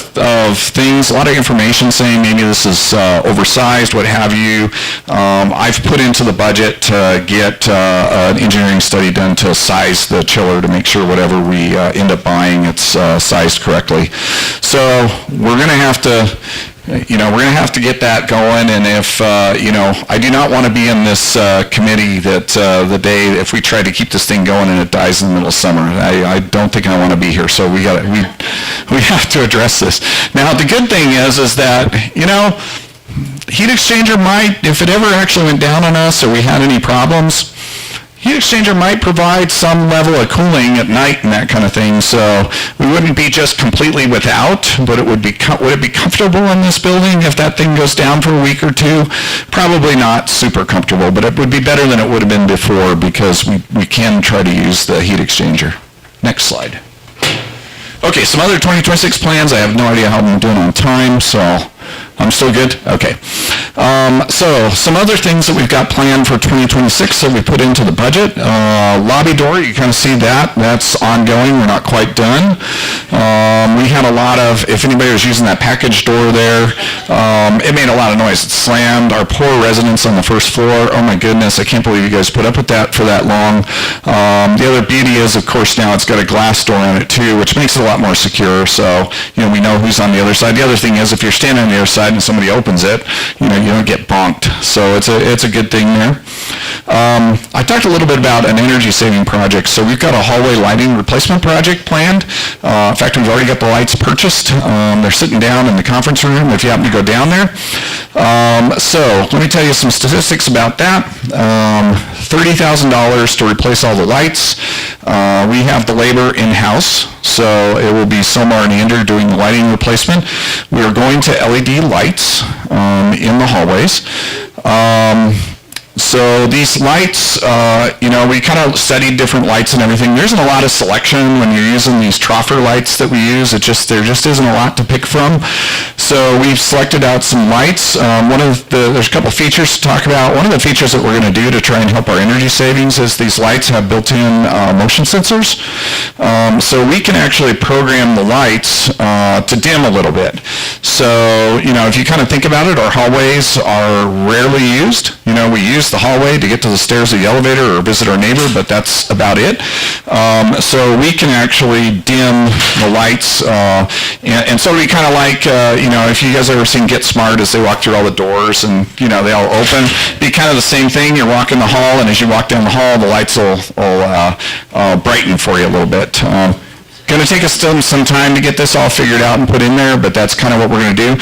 things, a lot of information saying maybe this is oversized, what have you. I've put into the budget to get an engineering study done to size the chiller to make sure whatever we end up buying, it's sized correctly. So we're going to have to get that going, and if, I do not want to be in this committee that the day if we try to keep this thing going and it dies in the middle of summer. I don't think I want to be here, so we have to address this. Now, the good thing is that, heat exchanger might, if it ever actually went down on us or we had any problems, heat exchanger might provide some level of cooling at night and that kind of thing, so we wouldn't be just completely without, but would it be comfortable in this building if that thing goes down for a week or two? Probably not super comfortable, but it would be better than it would have been before because we can try to use the heat exchanger. Next slide. Okay, some other 2026 plans. I have no idea how I'm doing on time, so I'm still good? Okay. So some other things that we've got planned for 2026 that we put into the budget. Lobby door, you kind of see that. That's ongoing. We're not quite done. We had a lot of, if anybody was using that package door there, it made a lot of noise. It slammed. Our poor residents on the first floor, oh my goodness, I can't believe you guys put up with that for that long. The other beauty is, of course, now it's got a glass door on it too, which makes it a lot more secure. So, we know who's on the other side. The other thing is, if you're standing on the other side and somebody opens it, you don't get bonked. So it's a good thing there. I talked a little bit about an energy saving project. So we've got a hallway lighting replacement project planned. In fact, we've already got the lights purchased. They're sitting down in the conference room if you happen to go down there. So let me tell you some statistics about that. $30,000 to replace all the lights. We have the labor in-house, so it will be Somar and Andrew doing the lighting replacement. We are going to LED lights in the hallways. So these lights, we kind of studied different lights and everything. There isn't a lot of selection when you're using these troffer lights that we use. There just isn't a lot to pick from. So we've selected out some lights. There's a couple features to talk about. One of the features that we're going to do to try and help our energy savings is these lights have built-in motion sensors. So we can actually program the lights to dim a little bit. So, if you kind of think about it, our hallways are rarely used. We use the hallway to get to the stairs of the elevator or visit our neighbor, but that's about it. So we can actually dim the lights, and so we kind of like, if you guys ever seen Get Smart as they walk through all the doors and, they all open, be kind of the same thing. You're walking the hall, and as you walk down the hall, the lights will brighten for you a little bit. Going to take us some time to get this all figured out and put in there, but that's kind of what we're going to do.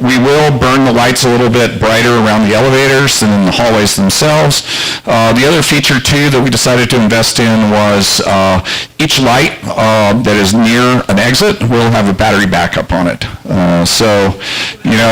We will burn the lights a little bit brighter around the elevators than in the hallways themselves. The other feature, too, that we decided to invest in was each light that is near an exit will have a battery backup on it.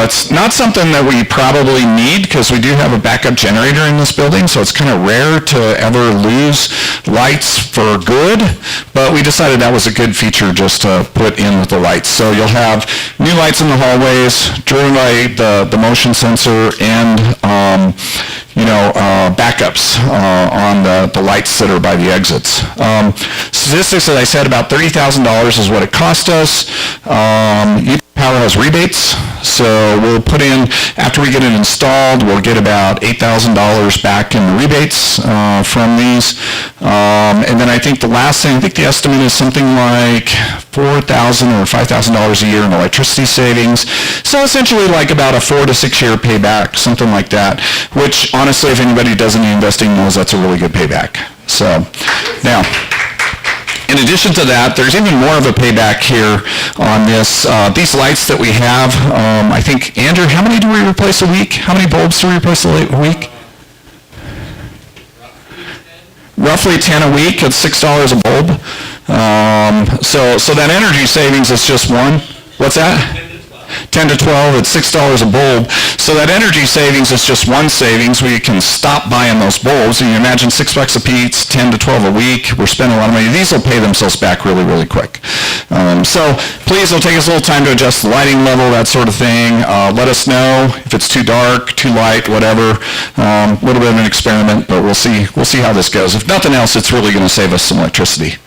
It's not something that we probably need because we do have a backup generator in this building, so it's kind of rare to ever lose lights for good, but we decided that was a good feature just to put in with the lights. So you'll have new lights in the hallways, driven by the motion sensor, and backups on the lights that are by the exits. Statistics, as I said, about $30,000 is what it cost us. Power has rebates, so we'll put in, after we get it installed, we'll get about $8,000 back in rebates from these. And then I think the estimate is something like $4,000 or $5,000 a year in electricity savings. So essentially like about a 4 to 6 year payback, something like that, which honestly, if anybody does any investing knows that's a really good payback. So now, in addition to that, there's even more of a payback here on this. These lights that we have, I think, Andrew, how many do we replace a week? How many bulbs do we replace a week? Roughly 10 a week. It's $6 a bulb. So that energy savings is just one. What's that? 10 to 12, it's $6 a bulb. So that energy savings is just one savings. We can stop buying those bulbs. And you imagine $6 a piece, 10 to 12 a week. We're spending a lot of money. These will pay themselves back really, really quick. So please, it'll take us a little time to adjust the lighting level, that sort of thing. Let us know if it's too dark, too light, whatever. A little bit of an experiment, but we'll see how this goes. If nothing else, it's really going to save us some electricity.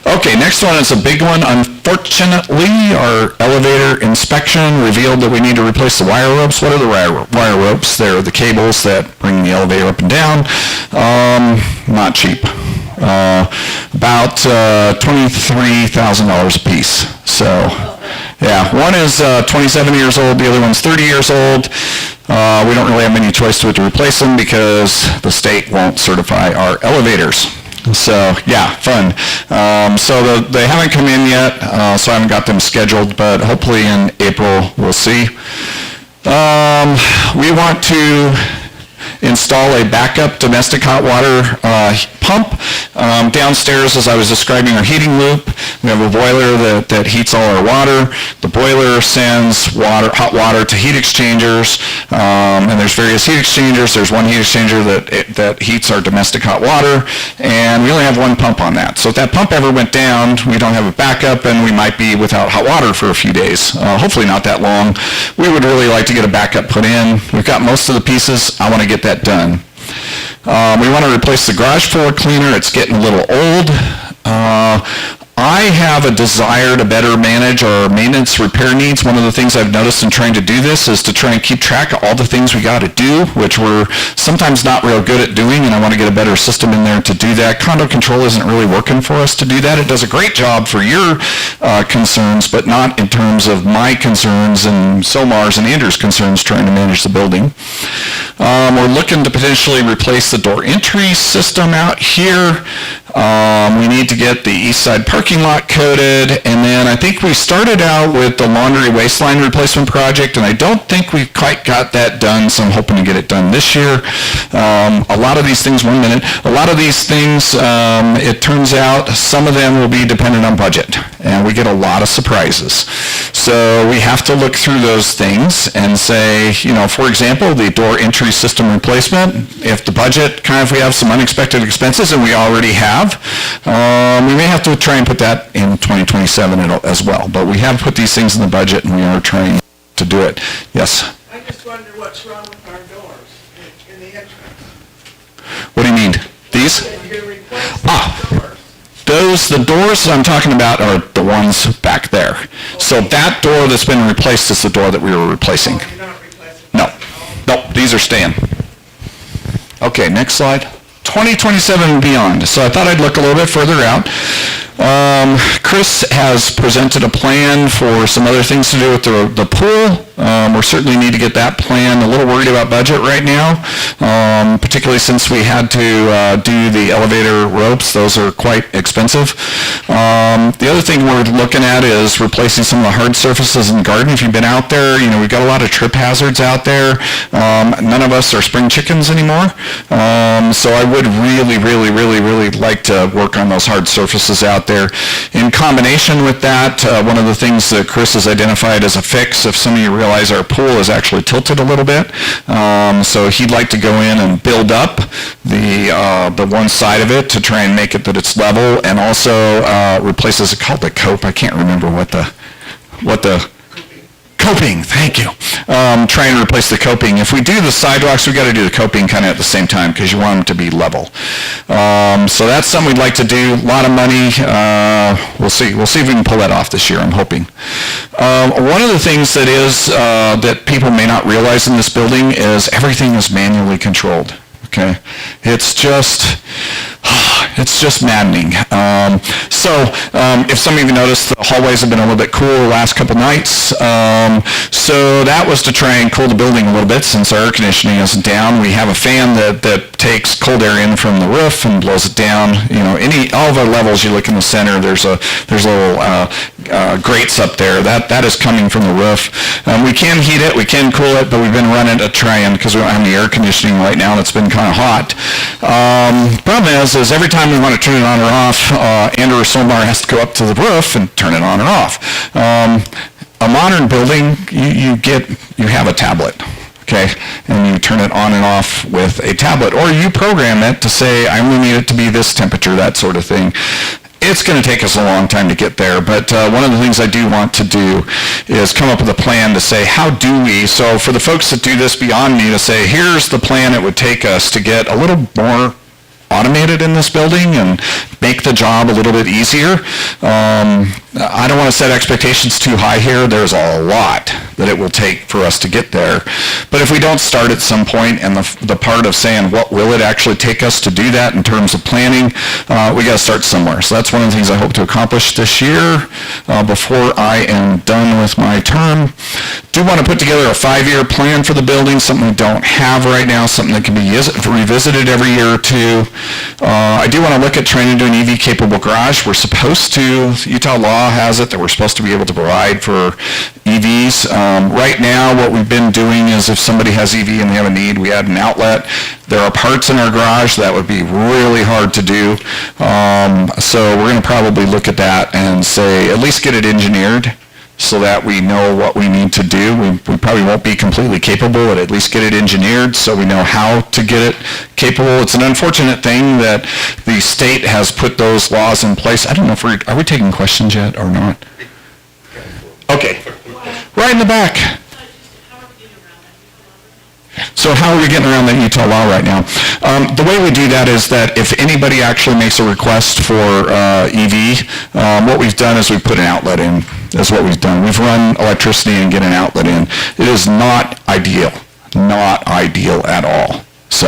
Okay, next one is a big one. Unfortunately, our elevator inspection revealed that we need to replace the wire ropes. What are the wire ropes? They're the cables that bring the elevator up and down. Not cheap. About $23,000 a piece. So, yeah, one is 27 years old, the other one's 30 years old. We don't really have any choice to replace them because the state won't certify our elevators. So, yeah, fun. So they haven't come in yet, so I haven't got them scheduled, but hopefully in April we'll see. We want to install a backup domestic hot water pump. Downstairs, as I was describing our heating loop, we have a boiler that heats all our water. The boiler sends hot water to heat exchangers, and there's various heat exchangers. There's one heat exchanger that heats our domestic hot water, and we only have one pump on that. So if that pump ever went down, we don't have a backup, and we might be without hot water for a few days. Hopefully not that long. We would really like to get a backup put in. We've got most of the pieces. I want to get that done. We want to replace the garage floor cleaner. It's getting a little old. I have a desire to better manage our maintenance repair needs. One of the things I've noticed in trying to do this is to try and keep track of all the things we got to do, which we're sometimes not real good at doing, and I want to get a better system in there to do that. Condo control isn't really working for us to do that. It does a great job for your concerns, but not in terms of my concerns and Somar's and Andrew's concerns trying to manage the building. We're looking to potentially replace the door entry system out here. We need to get the east side parking lot coated, and then I think we started out with the laundry waistline replacement project, and I don't think we've quite got that done, so I'm hoping to get it done this year. A lot of these things, it turns out some of them will be dependent on budget, and we get a lot of surprises. So we have to look through those things and say, for example, the door entry system replacement, if the budget, if we have some unexpected expenses, and we already have, we may have to try and put that in 2027 as well. But we have put these things in the budget, and we are trying to do it. Yes? I just wonder what's wrong with our doors in the entrance. What do you mean? These? You're replacing the doors. The doors I'm talking about are the ones back there. So that door that's been replaced is the door that we were replacing. You're not replacing. No. Nope, these are staying. Okay, next slide. 2027 and beyond. So I thought I'd look a little bit further out. Chris has presented a plan for some other things to do with the pool. We certainly need to get that plan. A little worried about budget right now, particularly since we had to do the elevator ropes. Those are quite expensive. The other thing we're looking at is replacing some of the hard surfaces in the garden. If you've been out there, we've got a lot of trip hazards out there. None of us are spring chickens anymore. So I would really like to work on those hard surfaces out there. In combination with that, one of the things that Chris has identified as a fix, if some of you realize our pool is actually tilted a little bit, so he'd like to go in and build up the one side of it to try and make it that it's level, and also replace, is it called the cope? I can't remember what the coping, thank you. Try and replace the coping. If we do the sidewalks, we've got to do the coping kind of at the same time because you want them to be level. So that's something we'd like to do. A lot of money. We'll see. We'll see if we can pull that off this year, I'm hoping. One of the things that is that people may not realize in this building is everything is manually controlled. Okay? It's just maddening. If some of you noticed, the hallways have been a little bit cool the last couple nights. So that was to try and cool the building a little bit since our air conditioning isn't down. We have a fan that takes cold air in from the roof and blows it down. All of our levels, you look in the center, there's little grates up there. That is coming from the roof. We can heat it, we can cool it, but we've been running a try-in because we don't have any air conditioning right now, and it's been kind of hot. Problem is every time we want to turn it on or off, Andrew or Solmar has to go up to the roof and turn it on or off. A modern building, you have a tablet, okay, and you turn it on and off with a tablet, or you program it to say, I only need it to be this temperature, that sort of thing. It's going to take us a long time to get there, but one of the things I do want to do is come up with a plan to say, how do we, so for the folks that do this beyond me, to say, here's the plan it would take us to get a little more automated in this building and make the job a little bit easier. I don't want to set expectations too high here. There's a lot that it will take for us to get there. But if we don't start at some point, and the part of saying what will it actually take us to do that in terms of planning, we got to start somewhere. So that's one of the things I hope to accomplish this year before I am done with my term. Do want to put together a 5-year plan for the building, something we don't have right now, something that can be revisited every year or two. I do want to look at trying to do an EV-capable garage. We're supposed to, Utah law has it that we're supposed to be able to provide for EVs. Right now, what we've been doing is if somebody has EV and they have a need, we add an outlet. There are parts in our garage that would be really hard to do. So we're going to probably look at that and say, at least get it engineered so that we know what we need to do. We probably won't be completely capable, but at least get it engineered so we know how to get it capable. It's an unfortunate thing that the state has put those laws in place. I don't know if are we taking questions yet or not? Okay. Right in the back. So how are we getting around the Utah law right now? The way we do that is that if anybody actually makes a request for EV, what we've done is we've put an outlet in. That's what we've done. We've run electricity and get an outlet in. It is not ideal at all. So.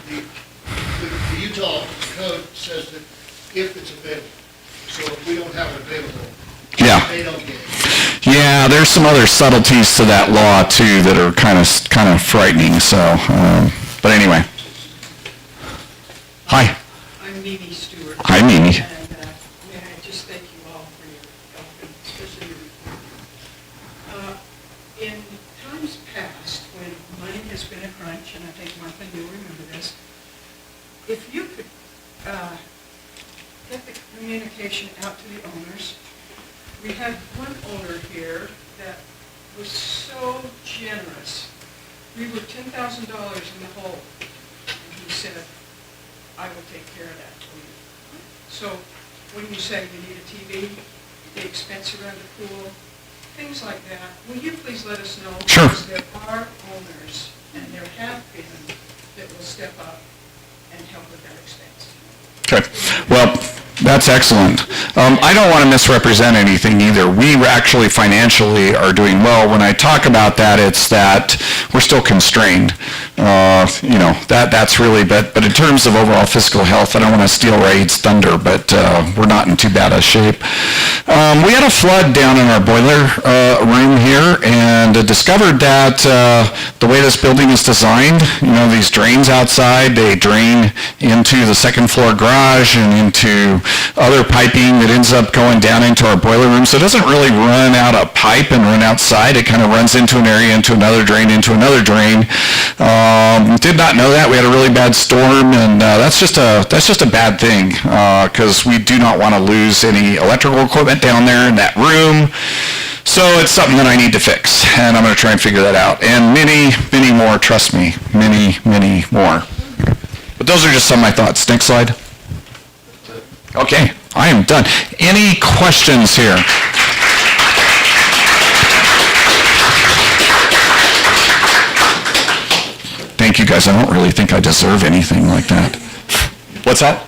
The Utah code says that if it's available, so if we don't have it available, Yeah. they don't get it. Yeah, there's some other subtleties to that law too that are kind of frightening. So, but anyway. Hi. I'm Mimi Stewart. Hi, Mimi. And may I just thank you all for your help, and especially your report. In times past, when money has been a crunch, and I think, Martha, you'll remember this, if you could get the communication out to the owners. We had one owner here that was so generous. We were $10,000 in the hole, and he said, I will take care of that for you. So when you say you need a TV, the expense around the pool, things like that, will you please let us know? Sure. Because there are owners, and there have been, that will step up and help with that expense. Okay, well, that's excellent. I don't want to misrepresent anything either. We actually financially are doing well. When I talk about that, it's that we're still constrained. That's really, but in terms of overall fiscal health, I don't want to steal Ray's thunder, but we're not in too bad a shape. We had a flood down in our boiler room here, and discovered that the way this building is designed, these drains outside, they drain into the second floor garage and into other piping that ends up going down into our boiler room. So it doesn't really run out a pipe and run outside. It kind of runs into an area, into another drain, into another drain. Did not know that. We had a really bad storm, and that's just a bad thing because we do not want to lose any electrical equipment down there in that room. So it's something that I need to fix, and I'm going to try and figure that out. And many, many more, trust me, many, many more. But those are just some of my thoughts. Next slide. Okay, I am done. Any questions here? Thank you, guys. I don't really think I deserve anything like that. What's that?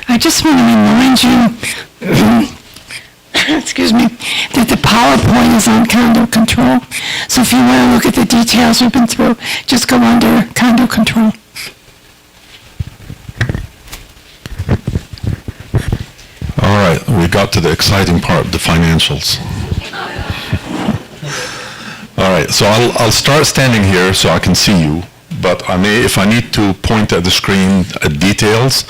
I just want to remind you, excuse me, that the PowerPoint is on condo control. So if you want to look at the details we've been through, just go under condo control. All right, we got to the exciting part, the financials. All right, so I'll start standing here so I can see you, but if I need to point at the screen at details,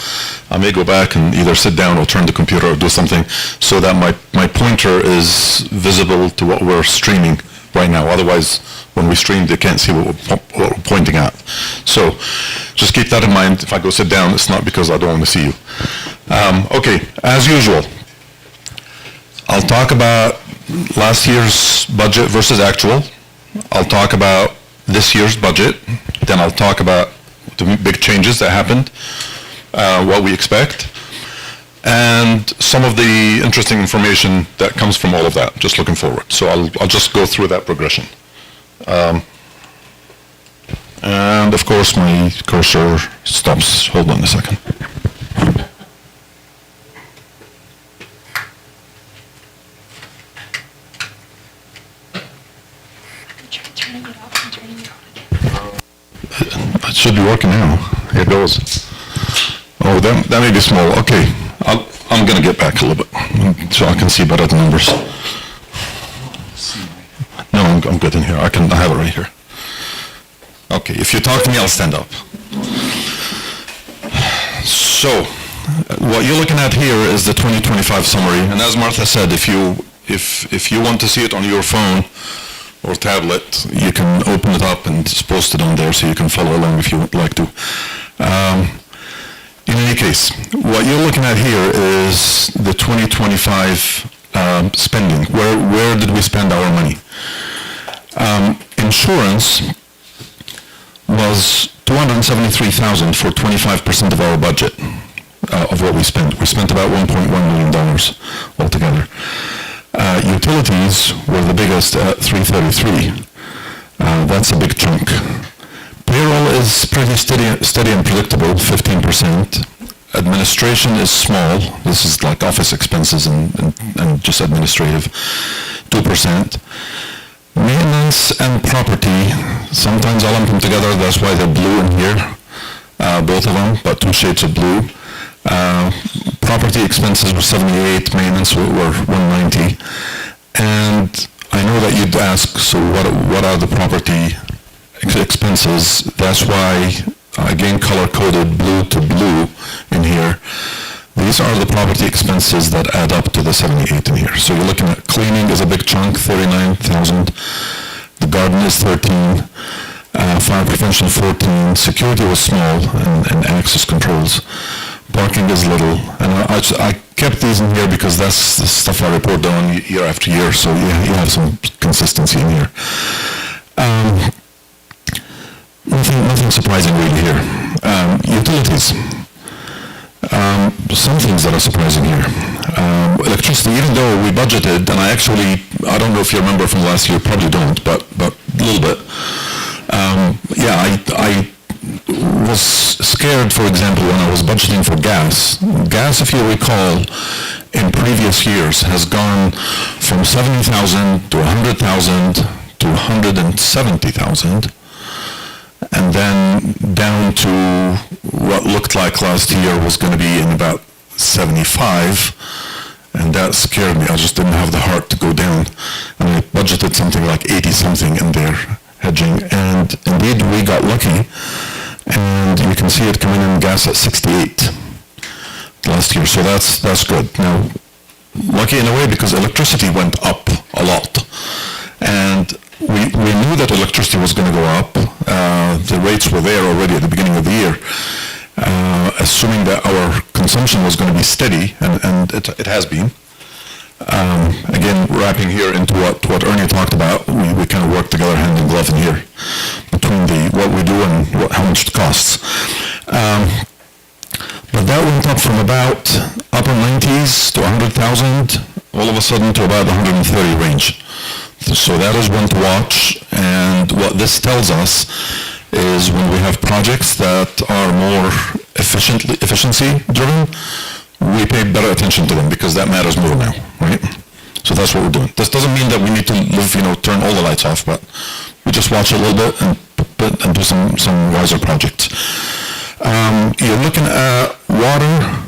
I may go back and either sit down or turn the computer or do something so that my pointer is visible to what we're streaming right now. Otherwise, when we stream, they can't see what we're pointing at. So just keep that in mind. If I go sit down, it's not because I don't want to see you. Okay, as usual, I'll talk about last year's budget versus actual. I'll talk about this year's budget. Then I'll talk about the big changes that happened, what we expect, and some of the interesting information that comes from all of that, just looking forward. So I'll just go through that progression. And of course, my cursor stops. Hold on a second. It should be working now. Here it goes. Oh, that may be small. Okay, I'm going to get back a little bit so I can see better the numbers. No, I'm good in here. I have it right here. Okay, if you talk to me, I'll stand up. So, what you're looking at here is the 2025 summary, and as Martha said, if you want to see it on your phone or tablet, you can open it up and just post it on there so you can follow along if you would like to. In any case, what you're looking at here is the 2025 spending. Where did we spend our money? Insurance was $273,000 for 25% of our budget of what we spent. We spent about $1.1 million altogether. Utilities were the biggest at $333,000. That's a big chunk. Payroll is pretty steady and predictable, 15%. Administration is small. This is like office expenses and just administrative, 2%. Maintenance and property, sometimes I lump them together, that's why they're blue in here, both of them, but two shades of blue. Property expenses were 78, maintenance were 190. And I know that you'd ask, so what are the property expenses? That's why again color-coded blue to blue in here. These are the property expenses that add up to the 78 in here. So you're looking at cleaning is a big chunk, 39,000. The garden is 13. Fire prevention 14. Security was small, and access controls. Parking is little. And I kept these in here because that's the stuff I report on year after year. So you have some consistency in here. Nothing surprising really here. Utilities. Some things that are surprising here. Electricity, even though we budgeted, and I don't know if you remember from last year, probably don't, but a little bit. I was scared, for example, when I was budgeting for gas. Gas, if you recall, in previous years has gone from 70,000 to 100,000 to 170,000. And then down to what looked like last year was going to be in about 75, and that scared me. I just didn't have the heart to go down, and I budgeted something like 80-something in there, hedging, and indeed we got lucky, and you can see it coming in gas at 68 last year, so that's good. Now, lucky in a way because electricity went up a lot, and we knew that electricity was going to go up. The rates were there already at the beginning of the year, assuming that our consumption was going to be steady, and it has been. Again, wrapping here into what Ernie talked about, we kind of work together hand in glove in here between what we do and how much it costs. But that went up from about upper 90s to 100,000, all of a sudden to about the 130 range. So that is one to watch, and what this tells us is when we have projects that are more efficiency driven, we pay better attention to them because that matters more now, right? So that's what we're doing. This doesn't mean that we need to turn all the lights off, but we just watch a little bit and do some wiser projects. You're looking at water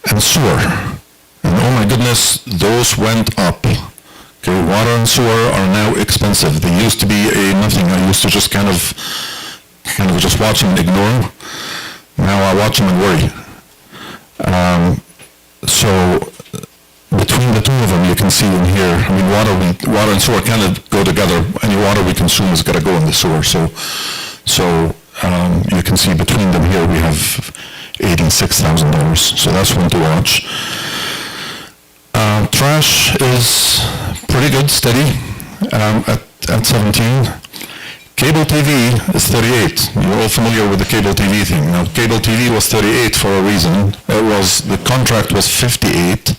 and sewer, and oh my goodness, those went up. Okay, water and sewer are now expensive. They used to be nothing. I used to just kind of just watch them and ignore them. Now I watch them and worry. So between the two of them, you can see in here, I mean, water and sewer kind of go together. Any water we consume has got to go in the sewer. So you can see between them here we have $86,000. So that's one to watch. Trash is pretty good, steady, at 17. Cable TV is 38. You're all familiar with the cable TV thing. Now, cable TV was 38 for a reason. The contract was 58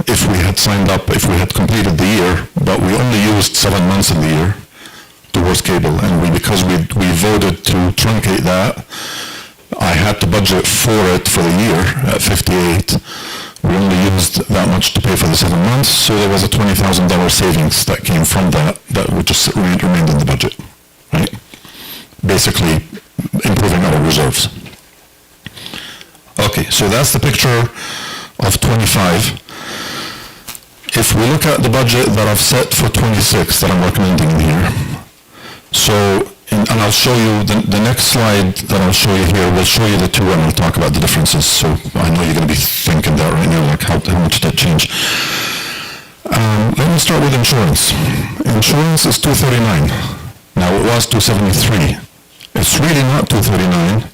if we had signed up, if we had completed the year, but we only used 7 months of the year towards cable, and because we voted to truncate that, I had to budget for it for the year at 58. We only used that much to pay for the 7 months, so there was a $20,000 savings that came from that would just remained in the budget, right? Basically, improving our reserves. Okay, so that's the picture of 25. If we look at the budget that I've set for 26 that I'm recommending here, and I'll show you, the next slide that I'll show you here will show you the two, and I'll talk about the differences. So I know you're going to be thinking that right now, like how much did that change? Let me start with insurance. Insurance is $239. Now it was $273. It's really not $239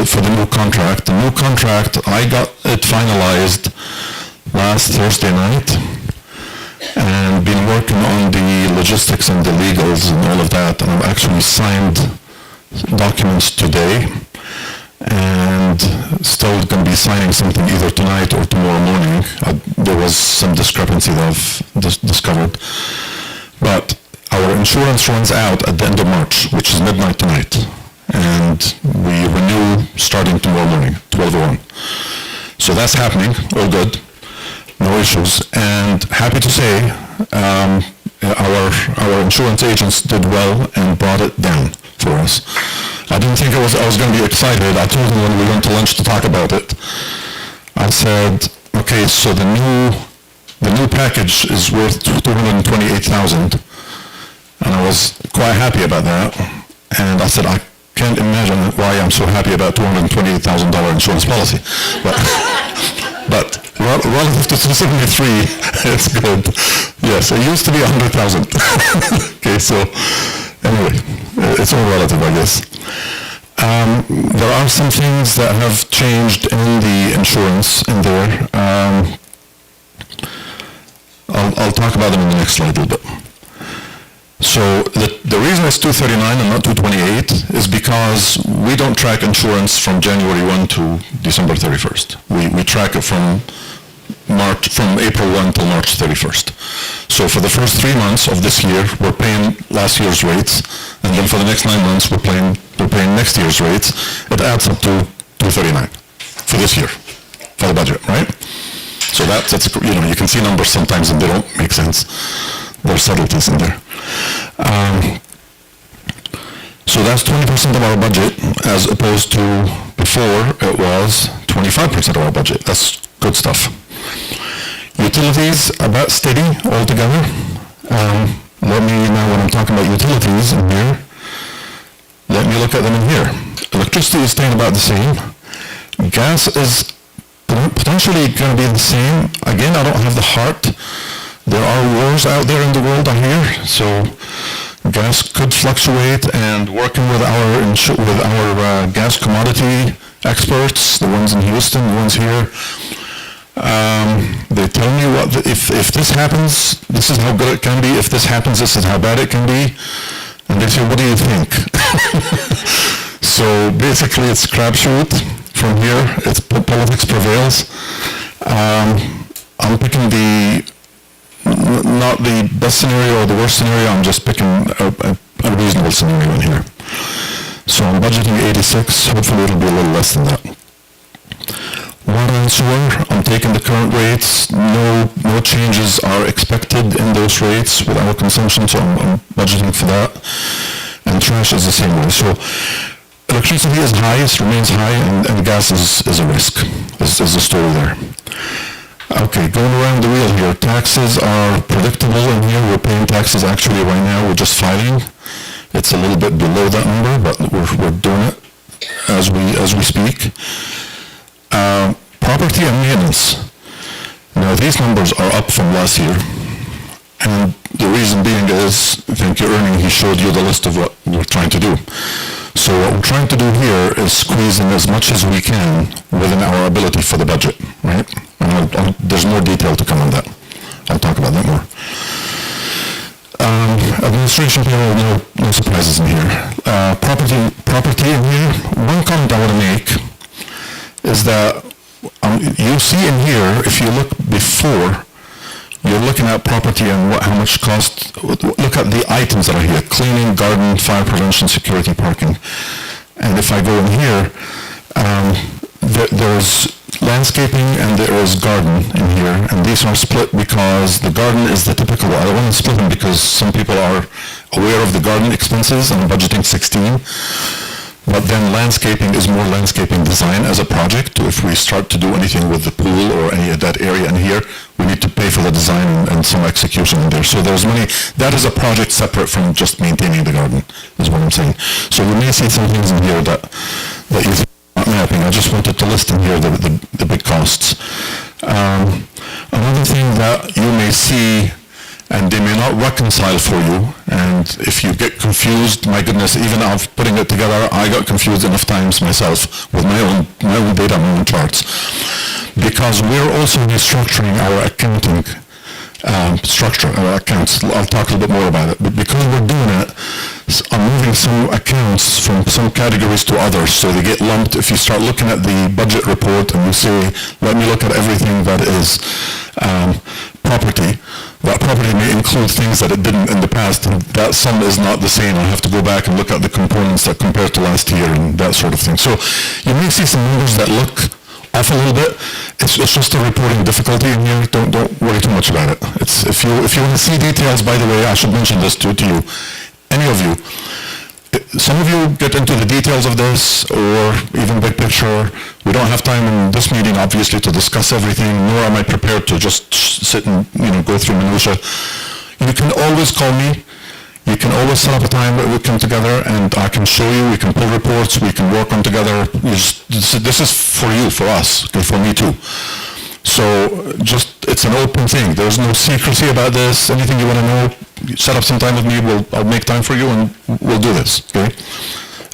for the new contract. The new contract, I got it finalized last Thursday night, and been working on the logistics and the legals and all of that, and I've actually signed documents today, and still going to be signing something either tonight or tomorrow morning. There was some discrepancy that I've discovered, but our insurance runs out at the end of March, which is midnight tonight, and we renew starting tomorrow morning, 12:01. So that's happening, all good. No issues, and happy to say our insurance agents did well and brought it down for us. I didn't think I was going to be excited. I told them when we went to lunch to talk about it. I said, okay, so the new package is worth $228,000, and I was quite happy about that. And I said, I can't imagine why I'm so happy about $228,000 insurance policy. But relative to 273, it's good. Yes, it used to be 100,000. Okay, so anyway, it's all relative, I guess. There are some things that have changed in the insurance in there. I'll talk about them in the next slide a little bit. So the reason it's 239 and not 228 is because we don't track insurance from January 1 to December 31st. We track it from April 1 till March 31st. So for the first 3 months of this year, we're paying last year's rates, and then for the next 9 months, we're paying next year's rates. It adds up to 239 for this year, for the budget, right? So that's you can see numbers sometimes and they don't make sense. There's subtleties in there. So that's 20% of our budget, as opposed to before it was 25% of our budget. That's good stuff. Utilities, about steady altogether. Let me, now when I'm talking about utilities in here, let me look at them in here. Electricity is staying about the same. Gas is potentially going to be the same. Again, I don't have the heart. There are wars out there in the world, I hear, so gas could fluctuate, and working with our gas commodity experts, the ones in Houston, the ones here, they tell me if this happens, this is how good it can be. If this happens, this is how bad it can be. And they say, what do you think? So basically, it's crapshoot from here. It's politics prevails. I'm picking not the best scenario or the worst scenario. I'm just picking a reasonable scenario in here. So I'm budgeting 86. Hopefully, it'll be a little less than that. Water and sewer, I'm taking the current rates. No changes are expected in those rates with our consumption, so I'm budgeting for that. And trash is the same way. So electricity is high, it remains high, and gas is a risk. Is the story there. Okay, going around the wheel here. Taxes are predictable in here. We're paying taxes actually right now. We're just filing. It's a little bit below that number, but we're doing it as we speak. Property and maintenance. Now these numbers are up from last year, and the reason being is, thank you Ernie, he showed you the list of what we're trying to do. So what we're trying to do here is squeeze in as much as we can within our ability for the budget, right? And there's more detail to come on that. I'll talk about that more. Administration payroll, no surprises in here. Property in here, one comment I want to make is that you see in here, if you look before, you're looking at property and how much cost. Look at the items that are here: cleaning, garden, fire prevention, security, parking. And if I go in here, there's landscaping and there is garden in here, and these are split because the garden is the typical. I want to split them because some people are aware of the garden expenses and budgeting 16. But then landscaping is more landscaping design as a project. If we start to do anything with the pool or any of that area in here, we need to pay for the design and some execution in there. So there's money. That is a project separate from just maintaining the garden, is what I'm saying. So you may see some things in here that you think are not mapping. I just wanted to list in here the big costs. Another thing that you may see, and they may not reconcile for you, and if you get confused, my goodness, even of putting it together, I got confused enough times myself with my own data, my own charts, because we're also restructuring our accounting structure, our accounts. I'll talk a little bit more about it, but because we're doing it, I'm moving some accounts from some categories to others, so they get lumped. If you start looking at the budget report and you say, let me look at everything that is property, that property may include things that it didn't in the past, and that sum is not the same. I have to go back and look at the components that compare to last year and that sort of thing. So you may see some numbers that look off a little bit. It's just a reporting difficulty in here. Don't worry too much about it. If you want to see details, by the way, I should mention this to you, any of you. Some of you get into the details of this, or even big picture. We don't have time in this meeting, obviously, to discuss everything, nor am I prepared to just sit and go through minutia. You can always call me. You can always set up a time that we come together and I can show you, we can pull reports, we can work on together. This is for you, for us, okay, for me too. So it's an open thing. There's no secrecy about this. Anything you want to know, set up some time with me, I'll make time for you and we'll do this, okay?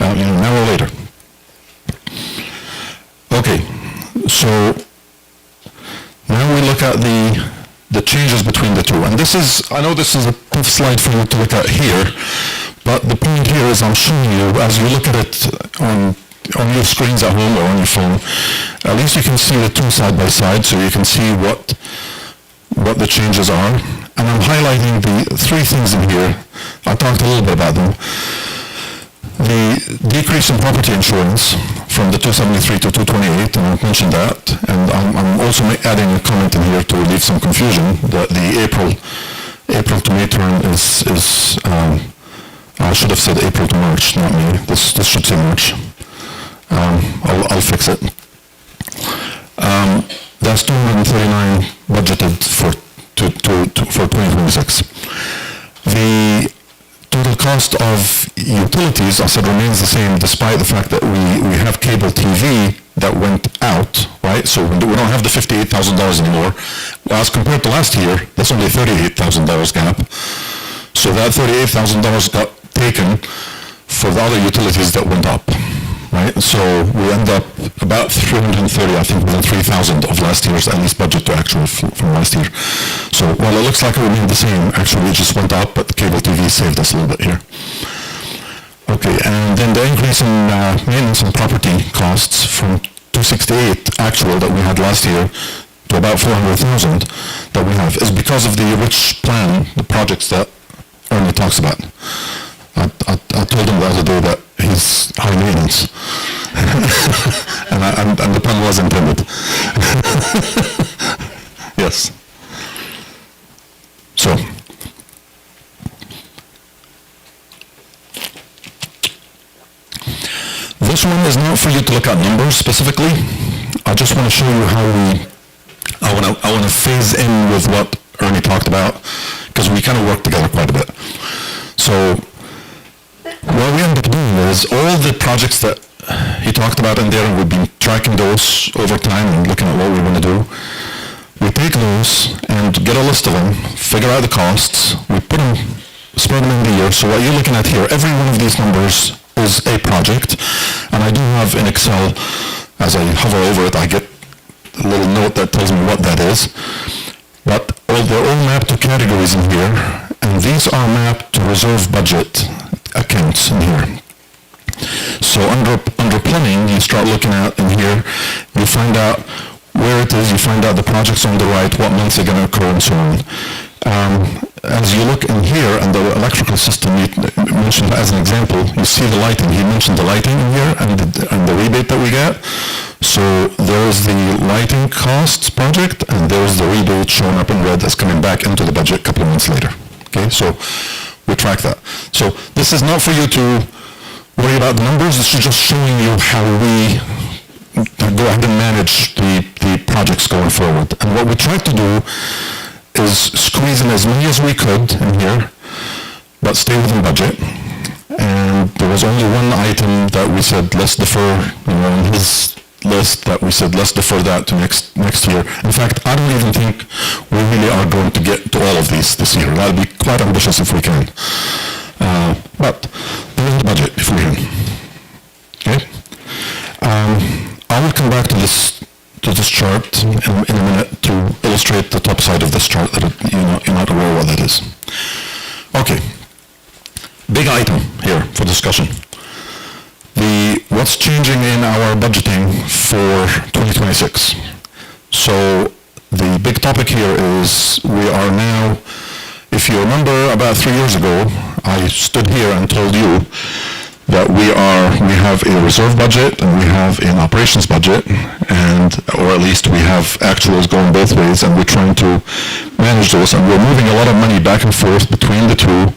Now or later. Okay, so now we look at the changes between the two. And I know this is a tough slide for you to look at here, but the point here is I'm showing you, as you look at it on your screens at home or on your phone, at least you can see the two side by side, so you can see what the changes are. And I'm highlighting the three things in here. I talked a little bit about them. The decrease in property insurance from the 273 to 228, and I've mentioned that, and I'm also adding a comment in here to relieve some confusion that the April to May term is I should have said April to March, not May. This should say March. I'll fix it. That's 239 budgeted for 2026. The total cost of utilities, I said, remains the same despite the fact that we have cable TV that went out, right? So we don't have the $58,000 anymore. As compared to last year, that's only a $38,000 gap. So that $38,000 got taken for the other utilities that went up, right? So we end up about 330, I think, within 3,000 of last year's at least budget to actual from last year. So while it looks like it remained the same, actually it just went up, but cable TV saved us a little bit here. Okay, and then the increase in maintenance and property costs from 268 actual that we had last year to about 400,000 that we have is because of the rich plan, the projects that Ernie talks about. I told him the other day that he's high maintenance. and the pun was intended. Yes. So. This one is not for you to look at numbers specifically. I just want to show you how I want to phase in with what Ernie talked about, because we kind of work together quite a bit. So what we end up doing is all the projects that he talked about in there, and we've been tracking those over time and looking at what we want to do. We take those and get a list of them, figure out the costs, we put them, spread them in the year. So what you're looking at here, every one of these numbers is a project, and I do have in Excel, as I hover over it, I get a little note that tells me what that is. But they're all mapped to categories in here, and these are mapped to reserve budget accounts in here. So under plumbing, you start looking at in here, you find out where it is, you find out the projects on the right, what months they're going to occur, and so on. As you look in here, and the electrical system, you mentioned as an example, you see the lighting. He mentioned the lighting in here and the rebate that we get. So there's the lighting costs project, and there's the rebate showing up in red that's coming back into the budget a couple of months later. Okay, so we track that. So this is not for you to worry about the numbers. This is just showing you how we go ahead and manage the projects going forward. And what we tried to do is squeeze in as many as we could in here, but stay within budget. And there was only one item that we said, let's defer, on his list, that we said, let's defer that to next year. In fact, I don't even think we really are going to get to all of these this year. That'll be quite ambitious if we can. But within the budget, if we can. Okay? I will come back to this chart in a minute to illustrate the top side of this chart that you're not aware what that is. Okay. Big item here for discussion. What's changing in our budgeting for 2026. So the big topic here is we are now, if you remember about 3 years ago, I stood here and told you that we have a reserve budget and we have an operations budget, or at least we have actuals going both ways, and we're trying to manage those, and we're moving a lot of money back and forth between the two,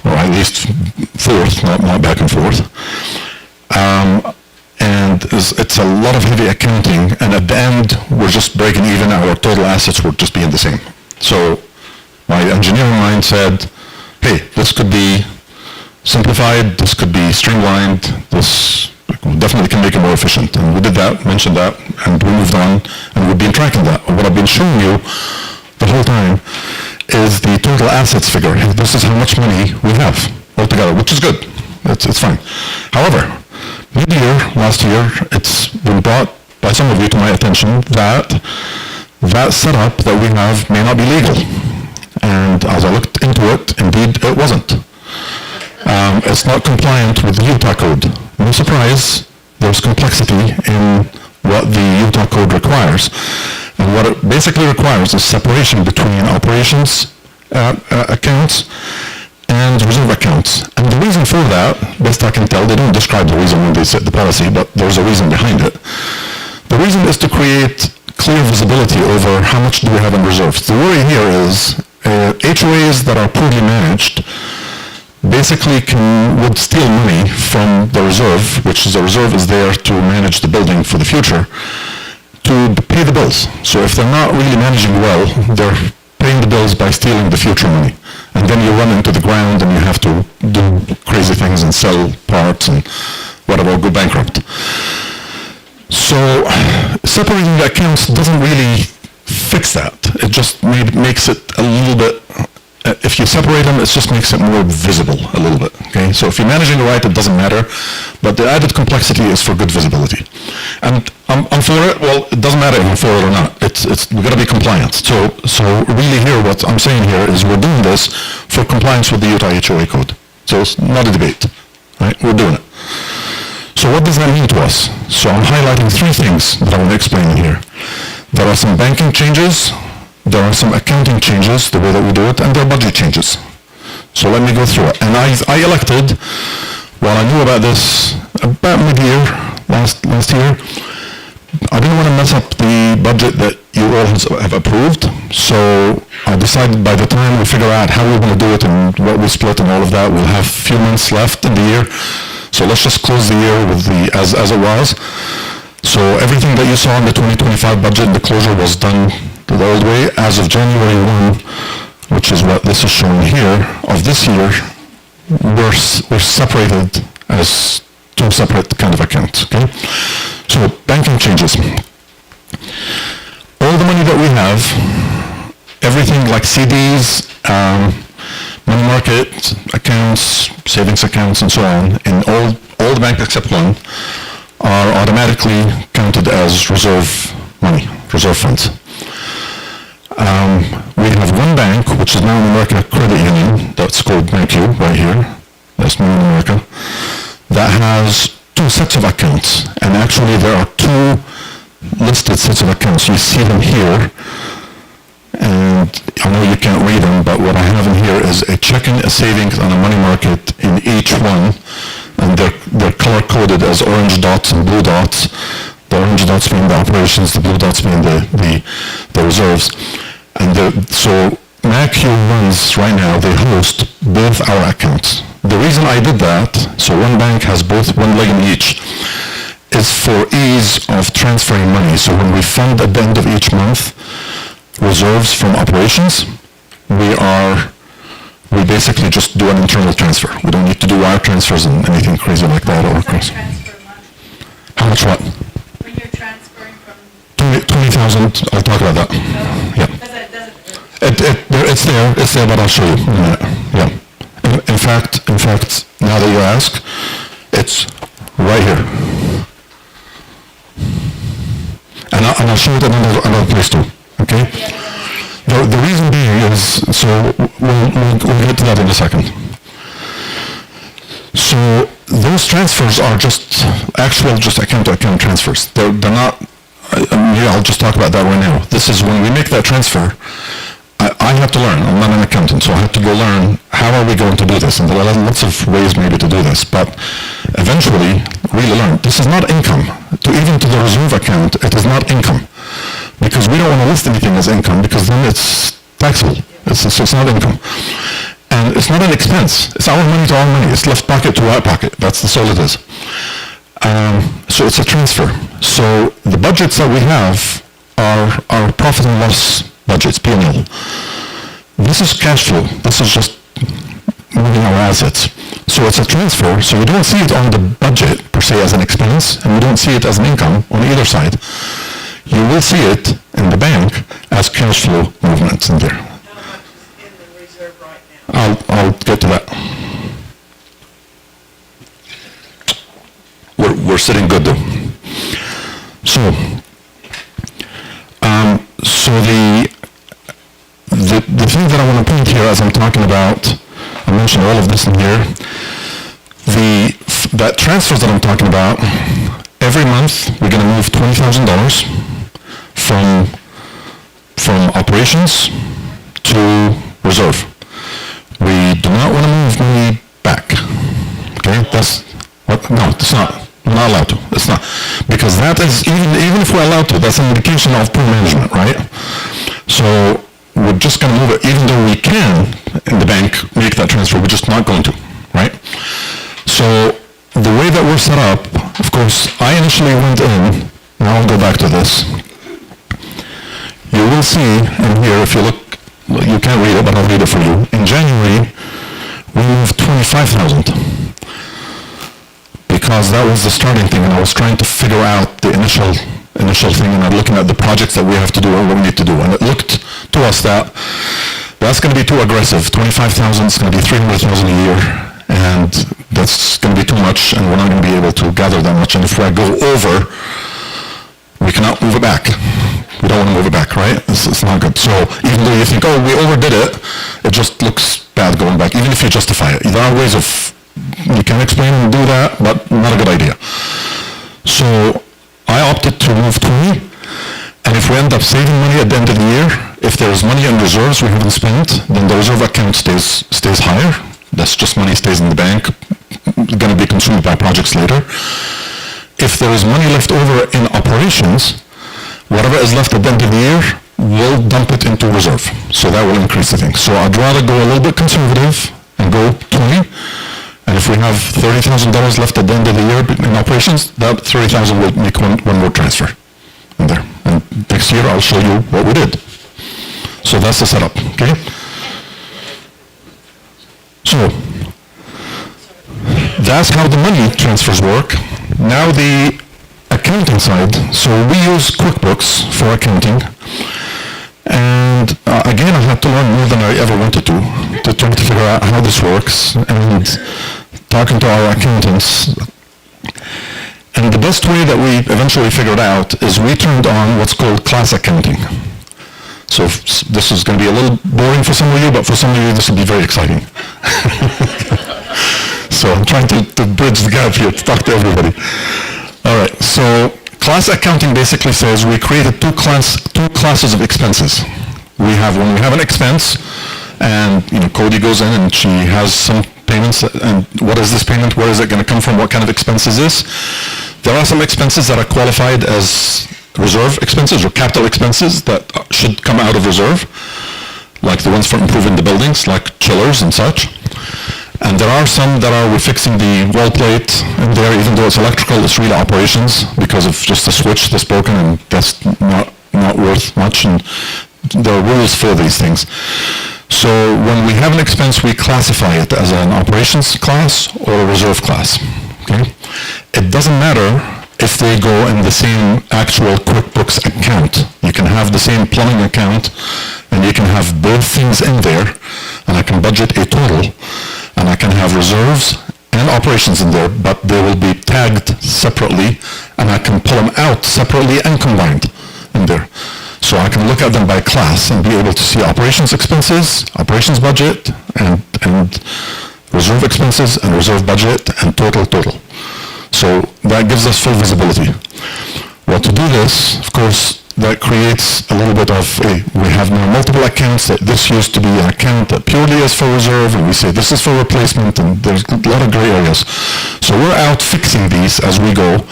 or at least forth, not back and forth. And it's a lot of heavy accounting, and at the end, we're just breaking even. Our total assets would just be the same. So my engineering mind said, hey, this could be simplified, this could be streamlined, this definitely can make it more efficient. And we did that, mentioned that, and we moved on, and we've been tracking that. What I've been showing you the whole time is the total assets figure. This is how much money we have altogether, which is good. It's fine. However, mid-year, last year, it's been brought by some of you to my attention that that setup that we have may not be legal. And as I looked into it, indeed, it wasn't. It's not compliant with the Utah Code. No surprise, there's complexity in what the Utah Code requires. And what it basically requires is separation between operations accounts and reserve accounts. And the reason for that, best I can tell, they don't describe the reason when they set the policy, but there's a reason behind it. The reason is to create clear visibility over how much do we have in reserves. The worry here is HOAs that are poorly managed basically would steal money from the reserve, which is the reserve is there to manage the building for the future, to pay the bills. So if they're not really managing well, they're paying the bills by stealing the future money. And then you run into the ground and you have to do crazy things and sell parts and whatever, go bankrupt. So separating the accounts doesn't really fix that. It just makes it a little bit, if you separate them, it just makes it more visible a little bit, okay? So if you're managing it right, it doesn't matter, but the added complexity is for good visibility. And I'm for it, well, it doesn't matter if I'm for it or not. We've got to be compliant. So really here, what I'm saying here is we're doing this for compliance with the Utah HOA code. So it's not a debate, right? We're doing it. So what does that mean to us? So I'm highlighting three things that I want to explain in here. There are some banking changes, there are some accounting changes, the way that we do it, and there are budget changes. So let me go through it. And I elected, while I knew about this about mid-year, last year, I didn't want to mess up the budget that you all have approved, so I decided by the time we figure out how we're going to do it and what we split and all of that, we'll have a few months left in the year. So let's just close the year with as it was. So everything that you saw in the 2025 budget, the closure was done the old way. As of January 1, which is what this is showing here, of this year, we're separated as two separate kind of accounts, okay? So banking changes. All the money that we have, everything like CDs, money market accounts, savings accounts, and so on, in all the banks except one, are automatically counted as reserve money, reserve funds. We have one bank, which is now in America Credit Union, that's called BankU right here, that's new in America, that has two sets of accounts, and actually there are two listed sets of accounts. You see them here, and I know you can't read them, but what I have in here is a checking, a savings, and a money market in each one, and they're color-coded as orange dots and blue dots. The orange dots being the operations, the blue dots being the reserves. And so MACU runs right now, they host both our accounts. The reason I did that, so one bank has both, one leg in each, is for ease of transferring money. So when we fund at the end of each month reserves from operations, we basically just do an internal transfer. We don't need to do wire transfers and anything crazy like that. How much what? When you're transferring from... 20,000, I'll talk about that. Yeah. It's there, but I'll show you in a minute. Yeah. In fact, now that you ask, it's right here. And I'll show it in another place too, okay? The reason being is, so we'll get to that in a second. So those transfers are just account-to-account transfers. They're not, I'll just talk about that right now. This is when we make that transfer, I have to learn. I'm not an accountant, so I have to go learn how are we going to do this. And there are lots of ways maybe to do this, but eventually really learn. This is not income. Even to the reserve account, it is not income. Because we don't want to list anything as income, because then it's taxable. It's not income. And it's not an expense. It's our money to our money. It's left pocket to right pocket. That's all it is. So it's a transfer. So the budgets that we have are profit and loss budgets, P&L. This is cash flow. This is just moving our assets. So it's a transfer, so you don't see it on the budget per se as an expense, and you don't see it as an income on either side. You will see it in the bank as cash flow movements in there. How much is in the reserve right now? I'll get to that. We're sitting good though. So the thing that I want to point here as I'm talking about, I mentioned all of this in here, that transfers that I'm talking about, every month we're going to move $20,000 from operations to reserve. We do not want to move money back. Okay, no, it's not. We're not allowed to. It's not. Because that is, even if we're allowed to, that's an indication of poor management, right? So we're just going to move it, even though we can, in the bank, make that transfer, we're just not going to, right? So the way that we're set up, of course, I initially went in, now I'll go back to this. You will see in here, if you look, you can't read it, but I'll read it for you. In January, we moved $25,000. Because that was the starting thing, and I was trying to figure out the initial thing, and I'm looking at the projects that we have to do and what we need to do. And it looked to us that that's going to be too aggressive. 25,000 is going to be 300,000 a year, and that's going to be too much, and we're not going to be able to gather that much. And if I go over, we cannot move it back. We don't want to move it back, right? It's not good. So even though you think, oh, we overdid it, it just looks bad going back, even if you justify it. There are ways of, you can explain and do that, but not a good idea. So I opted to move 20, and if we end up saving money at the end of the year, if there is money in reserves we haven't spent, then the reserve account stays higher. That's just money stays in the bank, going to be consumed by projects later. If there is money left over in operations, whatever is left at the end of the year, we'll dump it into reserve. So that will increase the thing. So I'd rather go a little bit conservative and go 20. And if we have $30,000 left at the end of the year in operations, that $30,000 will make one more transfer in there. And next year I'll show you what we did. So that's the setup, okay? So that's how the money transfers work. Now the accounting side. So we use QuickBooks for accounting. And again, I had to learn more than I ever wanted to try to figure out how this works, and talking to our accountants. And the best way that we eventually figured out is we turned on what's called class accounting. So this is going to be a little boring for some of you, but for some of you this will be very exciting. So I'm trying to bridge the gap here to talk to everybody. All right, so class accounting basically says we created two classes of expenses. When we have an expense, and Cody goes in and she has some payments, and what is this payment? Where is it going to come from? What kind of expense is this? There are some expenses that are qualified as reserve expenses or capital expenses that should come out of reserve, like the ones for improving the buildings, like chillers and such. And there are some that are, we're fixing the wall plate in there, even though it's electrical, it's really operations because of just a switch that's broken, and that's not worth much, and there are rules for these things. So when we have an expense, we classify it as an operations class or a reserve class, okay? It doesn't matter if they go in the same actual QuickBooks account. You can have the same plumbing account, and you can have both things in there, and I can budget a total, and I can have reserves and operations in there, but they will be tagged separately, and I can pull them out separately and combined in there. So I can look at them by class and be able to see operations expenses, operations budget, and reserve expenses, and reserve budget, and total. So that gives us full visibility. Well, to do this, of course, that creates a little bit of we have now multiple accounts. That this used to be an account that purely is for reserve, and we say this is for replacement, and there's a lot of gray areas. So we're out fixing these as we go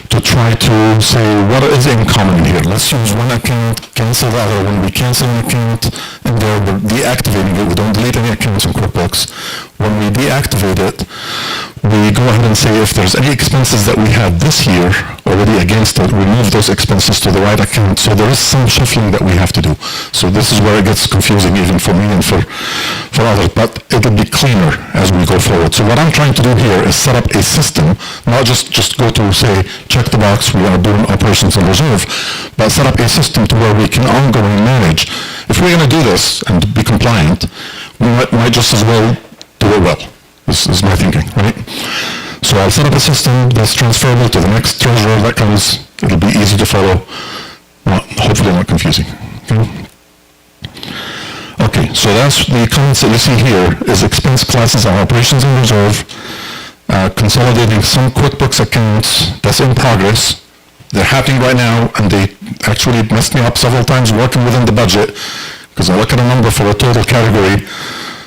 to try to say what is in common here. Let's use one account cancel the other. When we cancel an account in there, we're deactivating it. We don't delete any accounts in QuickBooks. When we deactivate it, we go ahead and say if there's any expenses that we had this year already against it, we move those expenses to the right account. So there is some shuffling that we have to do. So this is where it gets confusing even for me and for others, but it'll be cleaner as we go forward. So what I'm trying to do here is set up a system, not just go to say, check the box, we are doing operations and reserve, but set up a system to where we can ongoing manage. If we're going to do this and be compliant, we might just as well do it well. This is my thinking, right? So I'll set up a system that's transferable to the next treasurer that comes. It'll be easy to follow. Well, hopefully not confusing. Okay, so that's the comments that you see here is expense classes and operations and reserve, consolidating some QuickBooks accounts that's in progress. They're happening right now, and they actually messed me up several times working within the budget, because I look at a number for a total category,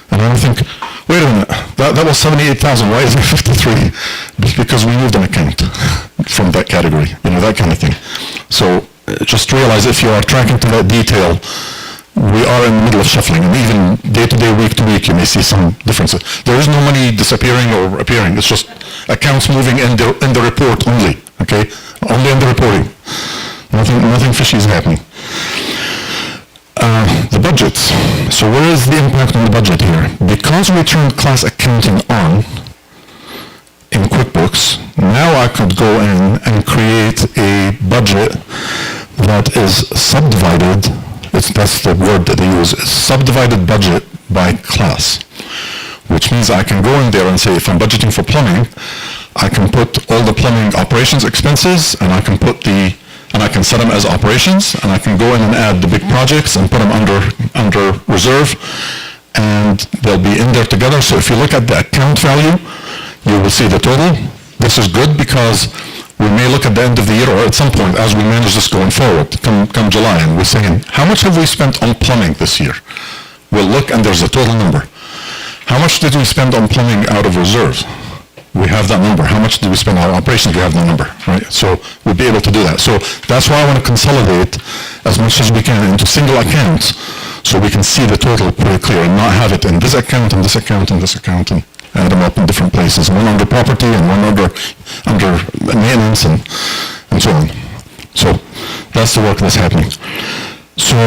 and I think, wait a minute, that was 78,000, why is it 53? Because we moved an account from that category, that kind of thing. So just realize if you are tracking to that detail, we are in the middle of shuffling, and even day to day, week to week, you may see some differences. There is no money disappearing or appearing, it's just accounts moving in the report only, okay? Only in the reporting. Nothing fishy is happening. The budgets. So where is the impact on the budget here? Because we turned class accounting on in QuickBooks, now I could go in and create a budget that is subdivided. That's the word that they use, is subdivided budget by class, which means I can go in there and say, if I'm budgeting for plumbing, I can put all the plumbing operations expenses, and I can set them as operations, and I can go in and add the big projects and put them under reserve, and they'll be in there together. So if you look at the account value, you will see the total. This is good because we may look at the end of the year or at some point as we manage this going forward, come July, and we're saying, how much have we spent on plumbing this year? We'll look, and there's a total number. How much did we spend on plumbing out of reserves? We have that number. How much did we spend on operations? We have that number, right? So we'll be able to do that. So that's why I want to consolidate as much as we can into single accounts, so we can see the total pretty clear and not have it in this account and this account and this account and add them up in different places. One under property and one under maintenance and so on. So that's the work that's happening. So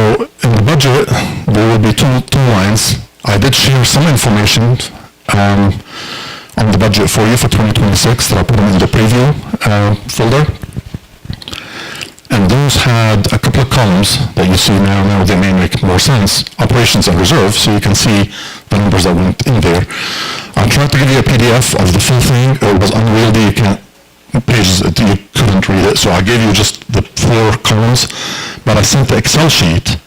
in the budget, there will be two lines. I did share some information on the budget for you for 2026 that I put them in the preview folder. And those had a couple of columns that you see now. Now they may make more sense. Operations and reserve, so you can see the numbers that went in there. I tried to give you a PDF of the full thing. It was unwieldy. Pages, you couldn't read it, so I gave you just the 4 columns. But I sent the Excel sheet.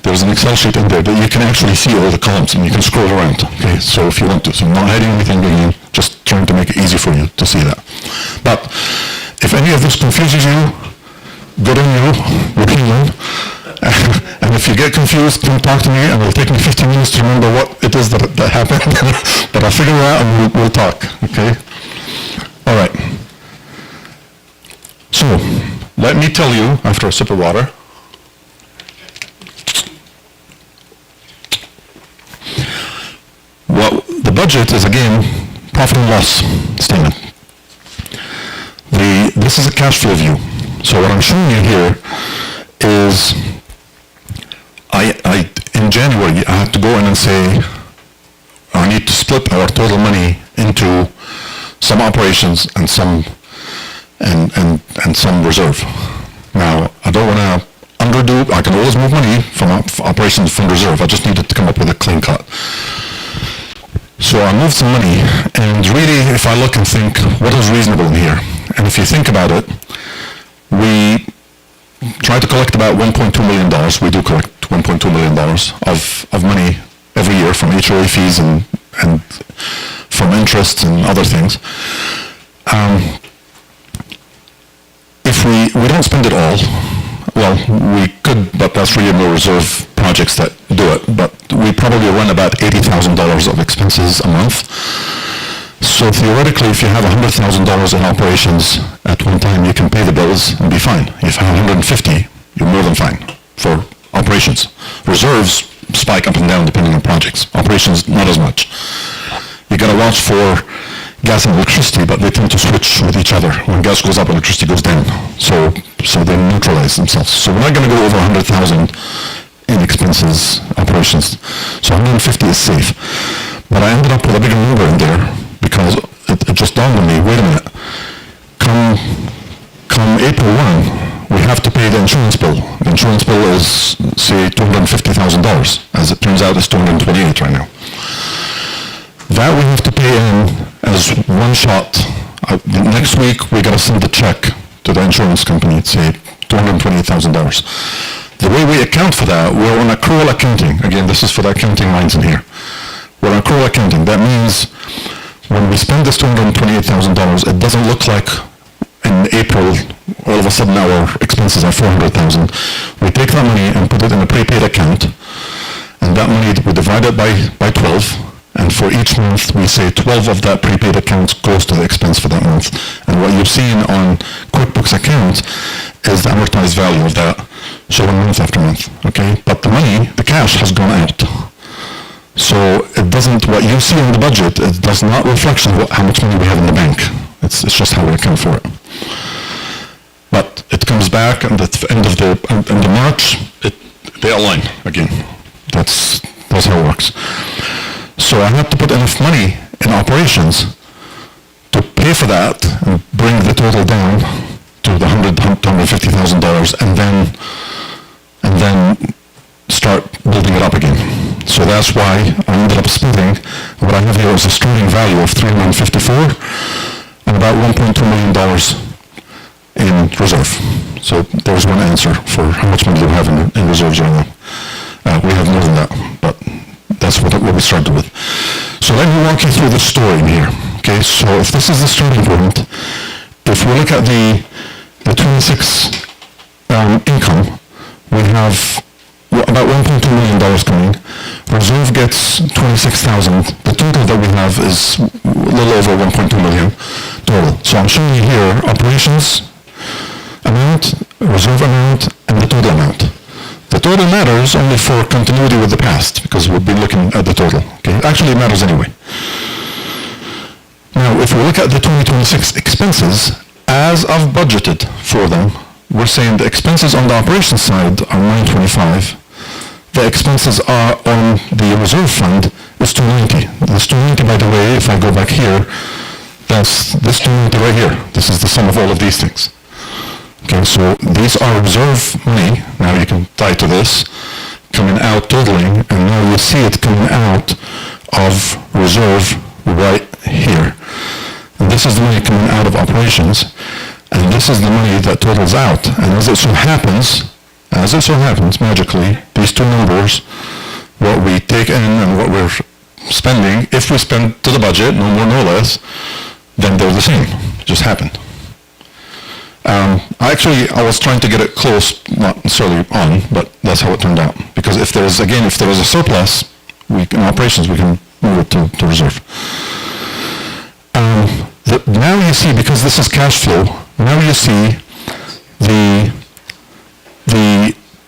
There's an Excel sheet in there that you can actually see all the columns, and you can scroll around. Okay, so if you want to, so I'm not hiding anything, just trying to make it easy for you to see that. But if any of this confuses you, good on you, we're human. And if you get confused, come talk to me, and it'll take me 15 minutes to remember what it is that happened. But I'll figure it out, and we'll talk, okay? All right. So, let me tell you, after a sip of water, well, the budget is, again, profit and loss statement. This is a cash flow view. So what I'm showing you here is, in January, I have to go in and say, I need to split our total money into some operations and some reserve. Now, I don't want to underdo, I can always move money from operations from reserve. I just needed to come up with a clean cut. So I moved some money, and really, if I look and think, what is reasonable in here? And if you think about it, we try to collect about $1.2 million. We do collect $1.2 million of money every year from HOA fees and from interest and other things. If we don't spend it all, well, we could, but that's really more reserve projects that do it. But we probably run about $80,000 of expenses a month. So theoretically, if you have $100,000 in operations at one time, you can pay the bills and be fine. If you have 150, you're more than fine. for operations. Reserves spike up and down depending on projects. Operations, not as much. You gotta watch for gas and electricity, but they tend to switch with each other. When gas goes up, electricity goes down. So they neutralize themselves. So we're not gonna go over 100,000 in expenses, operations. So 150 is safe. But I ended up with a bigger number in there because it just dawned on me, wait a minute. Come April 1, we have to pay the insurance bill. The insurance bill is, say, $250,000. As it turns out, it's 228 right now. That we have to pay in as one shot. Next week, we gotta send a check to the insurance company, say $228,000. The way we account for that, we're on accrual accounting. Again, this is for the accounting minds in here. We're on accrual accounting. That means when we spend this $228,000, it doesn't look like in April, all of a sudden our expenses are $400,000. We take that money and put it in a prepaid account, and that money we divide it by 12, and for each month we say 12 of that prepaid account goes to the expense for that month. And what you've seen on QuickBooks account is the amortized value of that showing month after month, okay? But the money, the cash has gone out. So it doesn't, what you see in the budget, it does not reflect on how much money we have in the bank. It's just how we account for it. But it comes back at the end of March, they align again. That's how it works. So I have to put enough money in operations to pay for that and bring the total down to the $150,000 and then start building it up again. So that's why I ended up spending, what I have here is a starting value of $354 and about $1.2 million in reserve. So there's one answer for how much money you have in reserves right now. We have more than that, but that's what we started with. So let me walk you through the story in here. Okay, so if this is the starting point, if we look at the 26 income, we have about $1.2 million coming. Reserve gets $26,000. The total that we have is a little over $1.2 million total. So I'm showing you here operations amount, reserve amount, and the total amount. The total matters only for continuity with the past, because we'll be looking at the total. Okay? Actually, it matters anyway. Now, if we look at the 2026 expenses, as I've budgeted for them, we're saying the expenses on the operations side are $925. The expenses are on the reserve fund is $290. This $290, by the way, if I go back here, that's this $290 right here. This is the sum of all of these things. Okay, so these are reserve money. Now you can tie to this, coming out totaling, and now you see it coming out of reserve right here. And this is the money coming out of operations, and this is the money that totals out. And as it so happens, magically, these two numbers, what we take in and what we're spending, if we spend to the budget, no more, no less, then they're the same. It just happened. I was trying to get it close, not necessarily on, but that's how it turned out. Because if there is a surplus, in operations, we can move it to reserve. Now you see, because this is cash flow, now you see the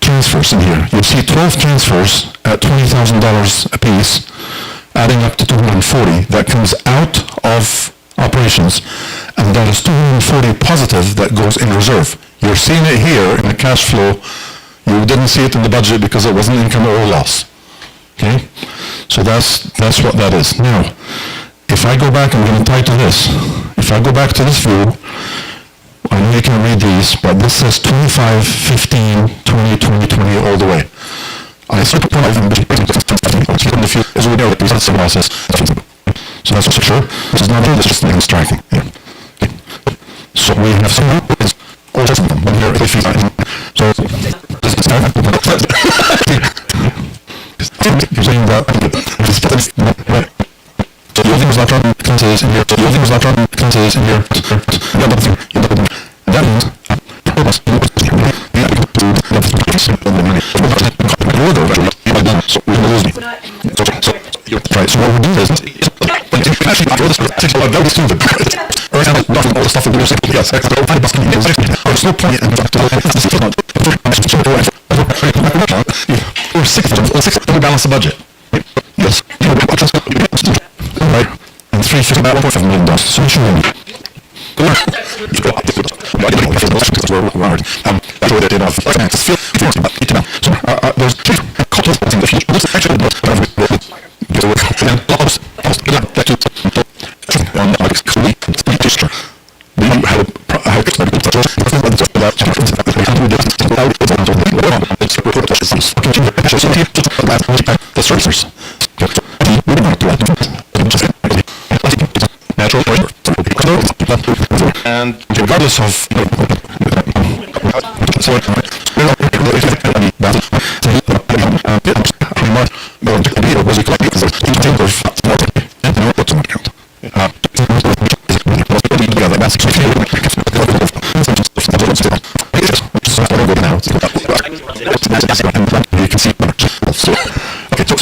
transfers in here. You see 12 transfers at $20,000 a piece, adding up to $240. That comes out of operations, and that is $240 positive that goes in reserve. You're seeing it here in the cash flow. You didn't see it in the budget because it wasn't income or loss. Okay? So that's what that is. Now, if I go back, I'm going to tie to this. If I go back to this view, I know you can read these, but this says 25, 15, 20, 20, 20, all the way. I start to point out the few as we know that that's the process. So that's for sure. This is not this is just striking. Yeah. Okay. So we have some all sorts of them. One here, if you so this is start. You're saying that so the other thing is not drawing classes in here. So the other thing is not drawing classes in here. That means purpose. So we're going to lose me. Right, so what we're doing is actually draw this very stupid. All the stuff that we were saying. Yes, there's no point in for six to balance the budget. Yes. Right. And about $1.5 million. So it should be. That's what they did off finance. So there's three couple of things in the future. This is actually what the servicers. Natural and regardless of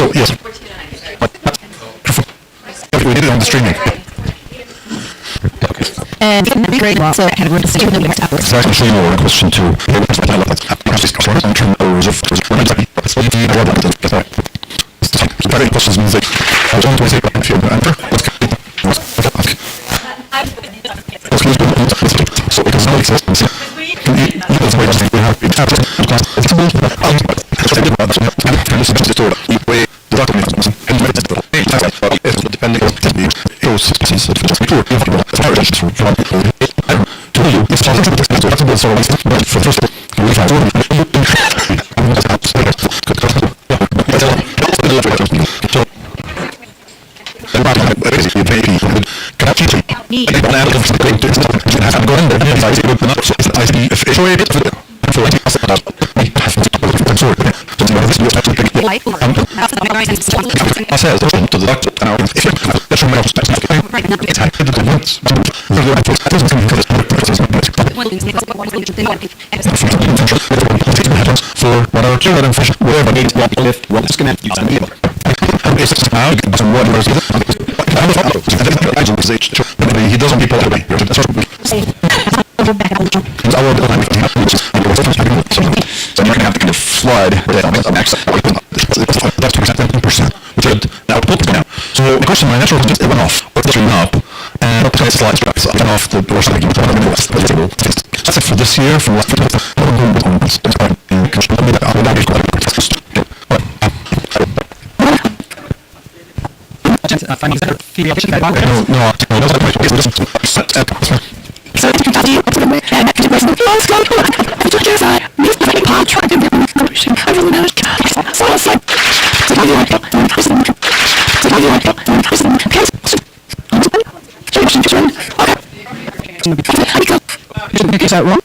so yes, we did it on the streaming. And great, so I had a It's actually more a question to questions means that I was only saying if you enter. So because no existence, depending on for what our children and fish wherever they live, what is connected to the he doesn't people away. So you're going to have to kind of flood that's 10%. Which now now. So the question my natural just went off, or it went up, and the slides went off the door so that's it for this year. For last Is that wrong?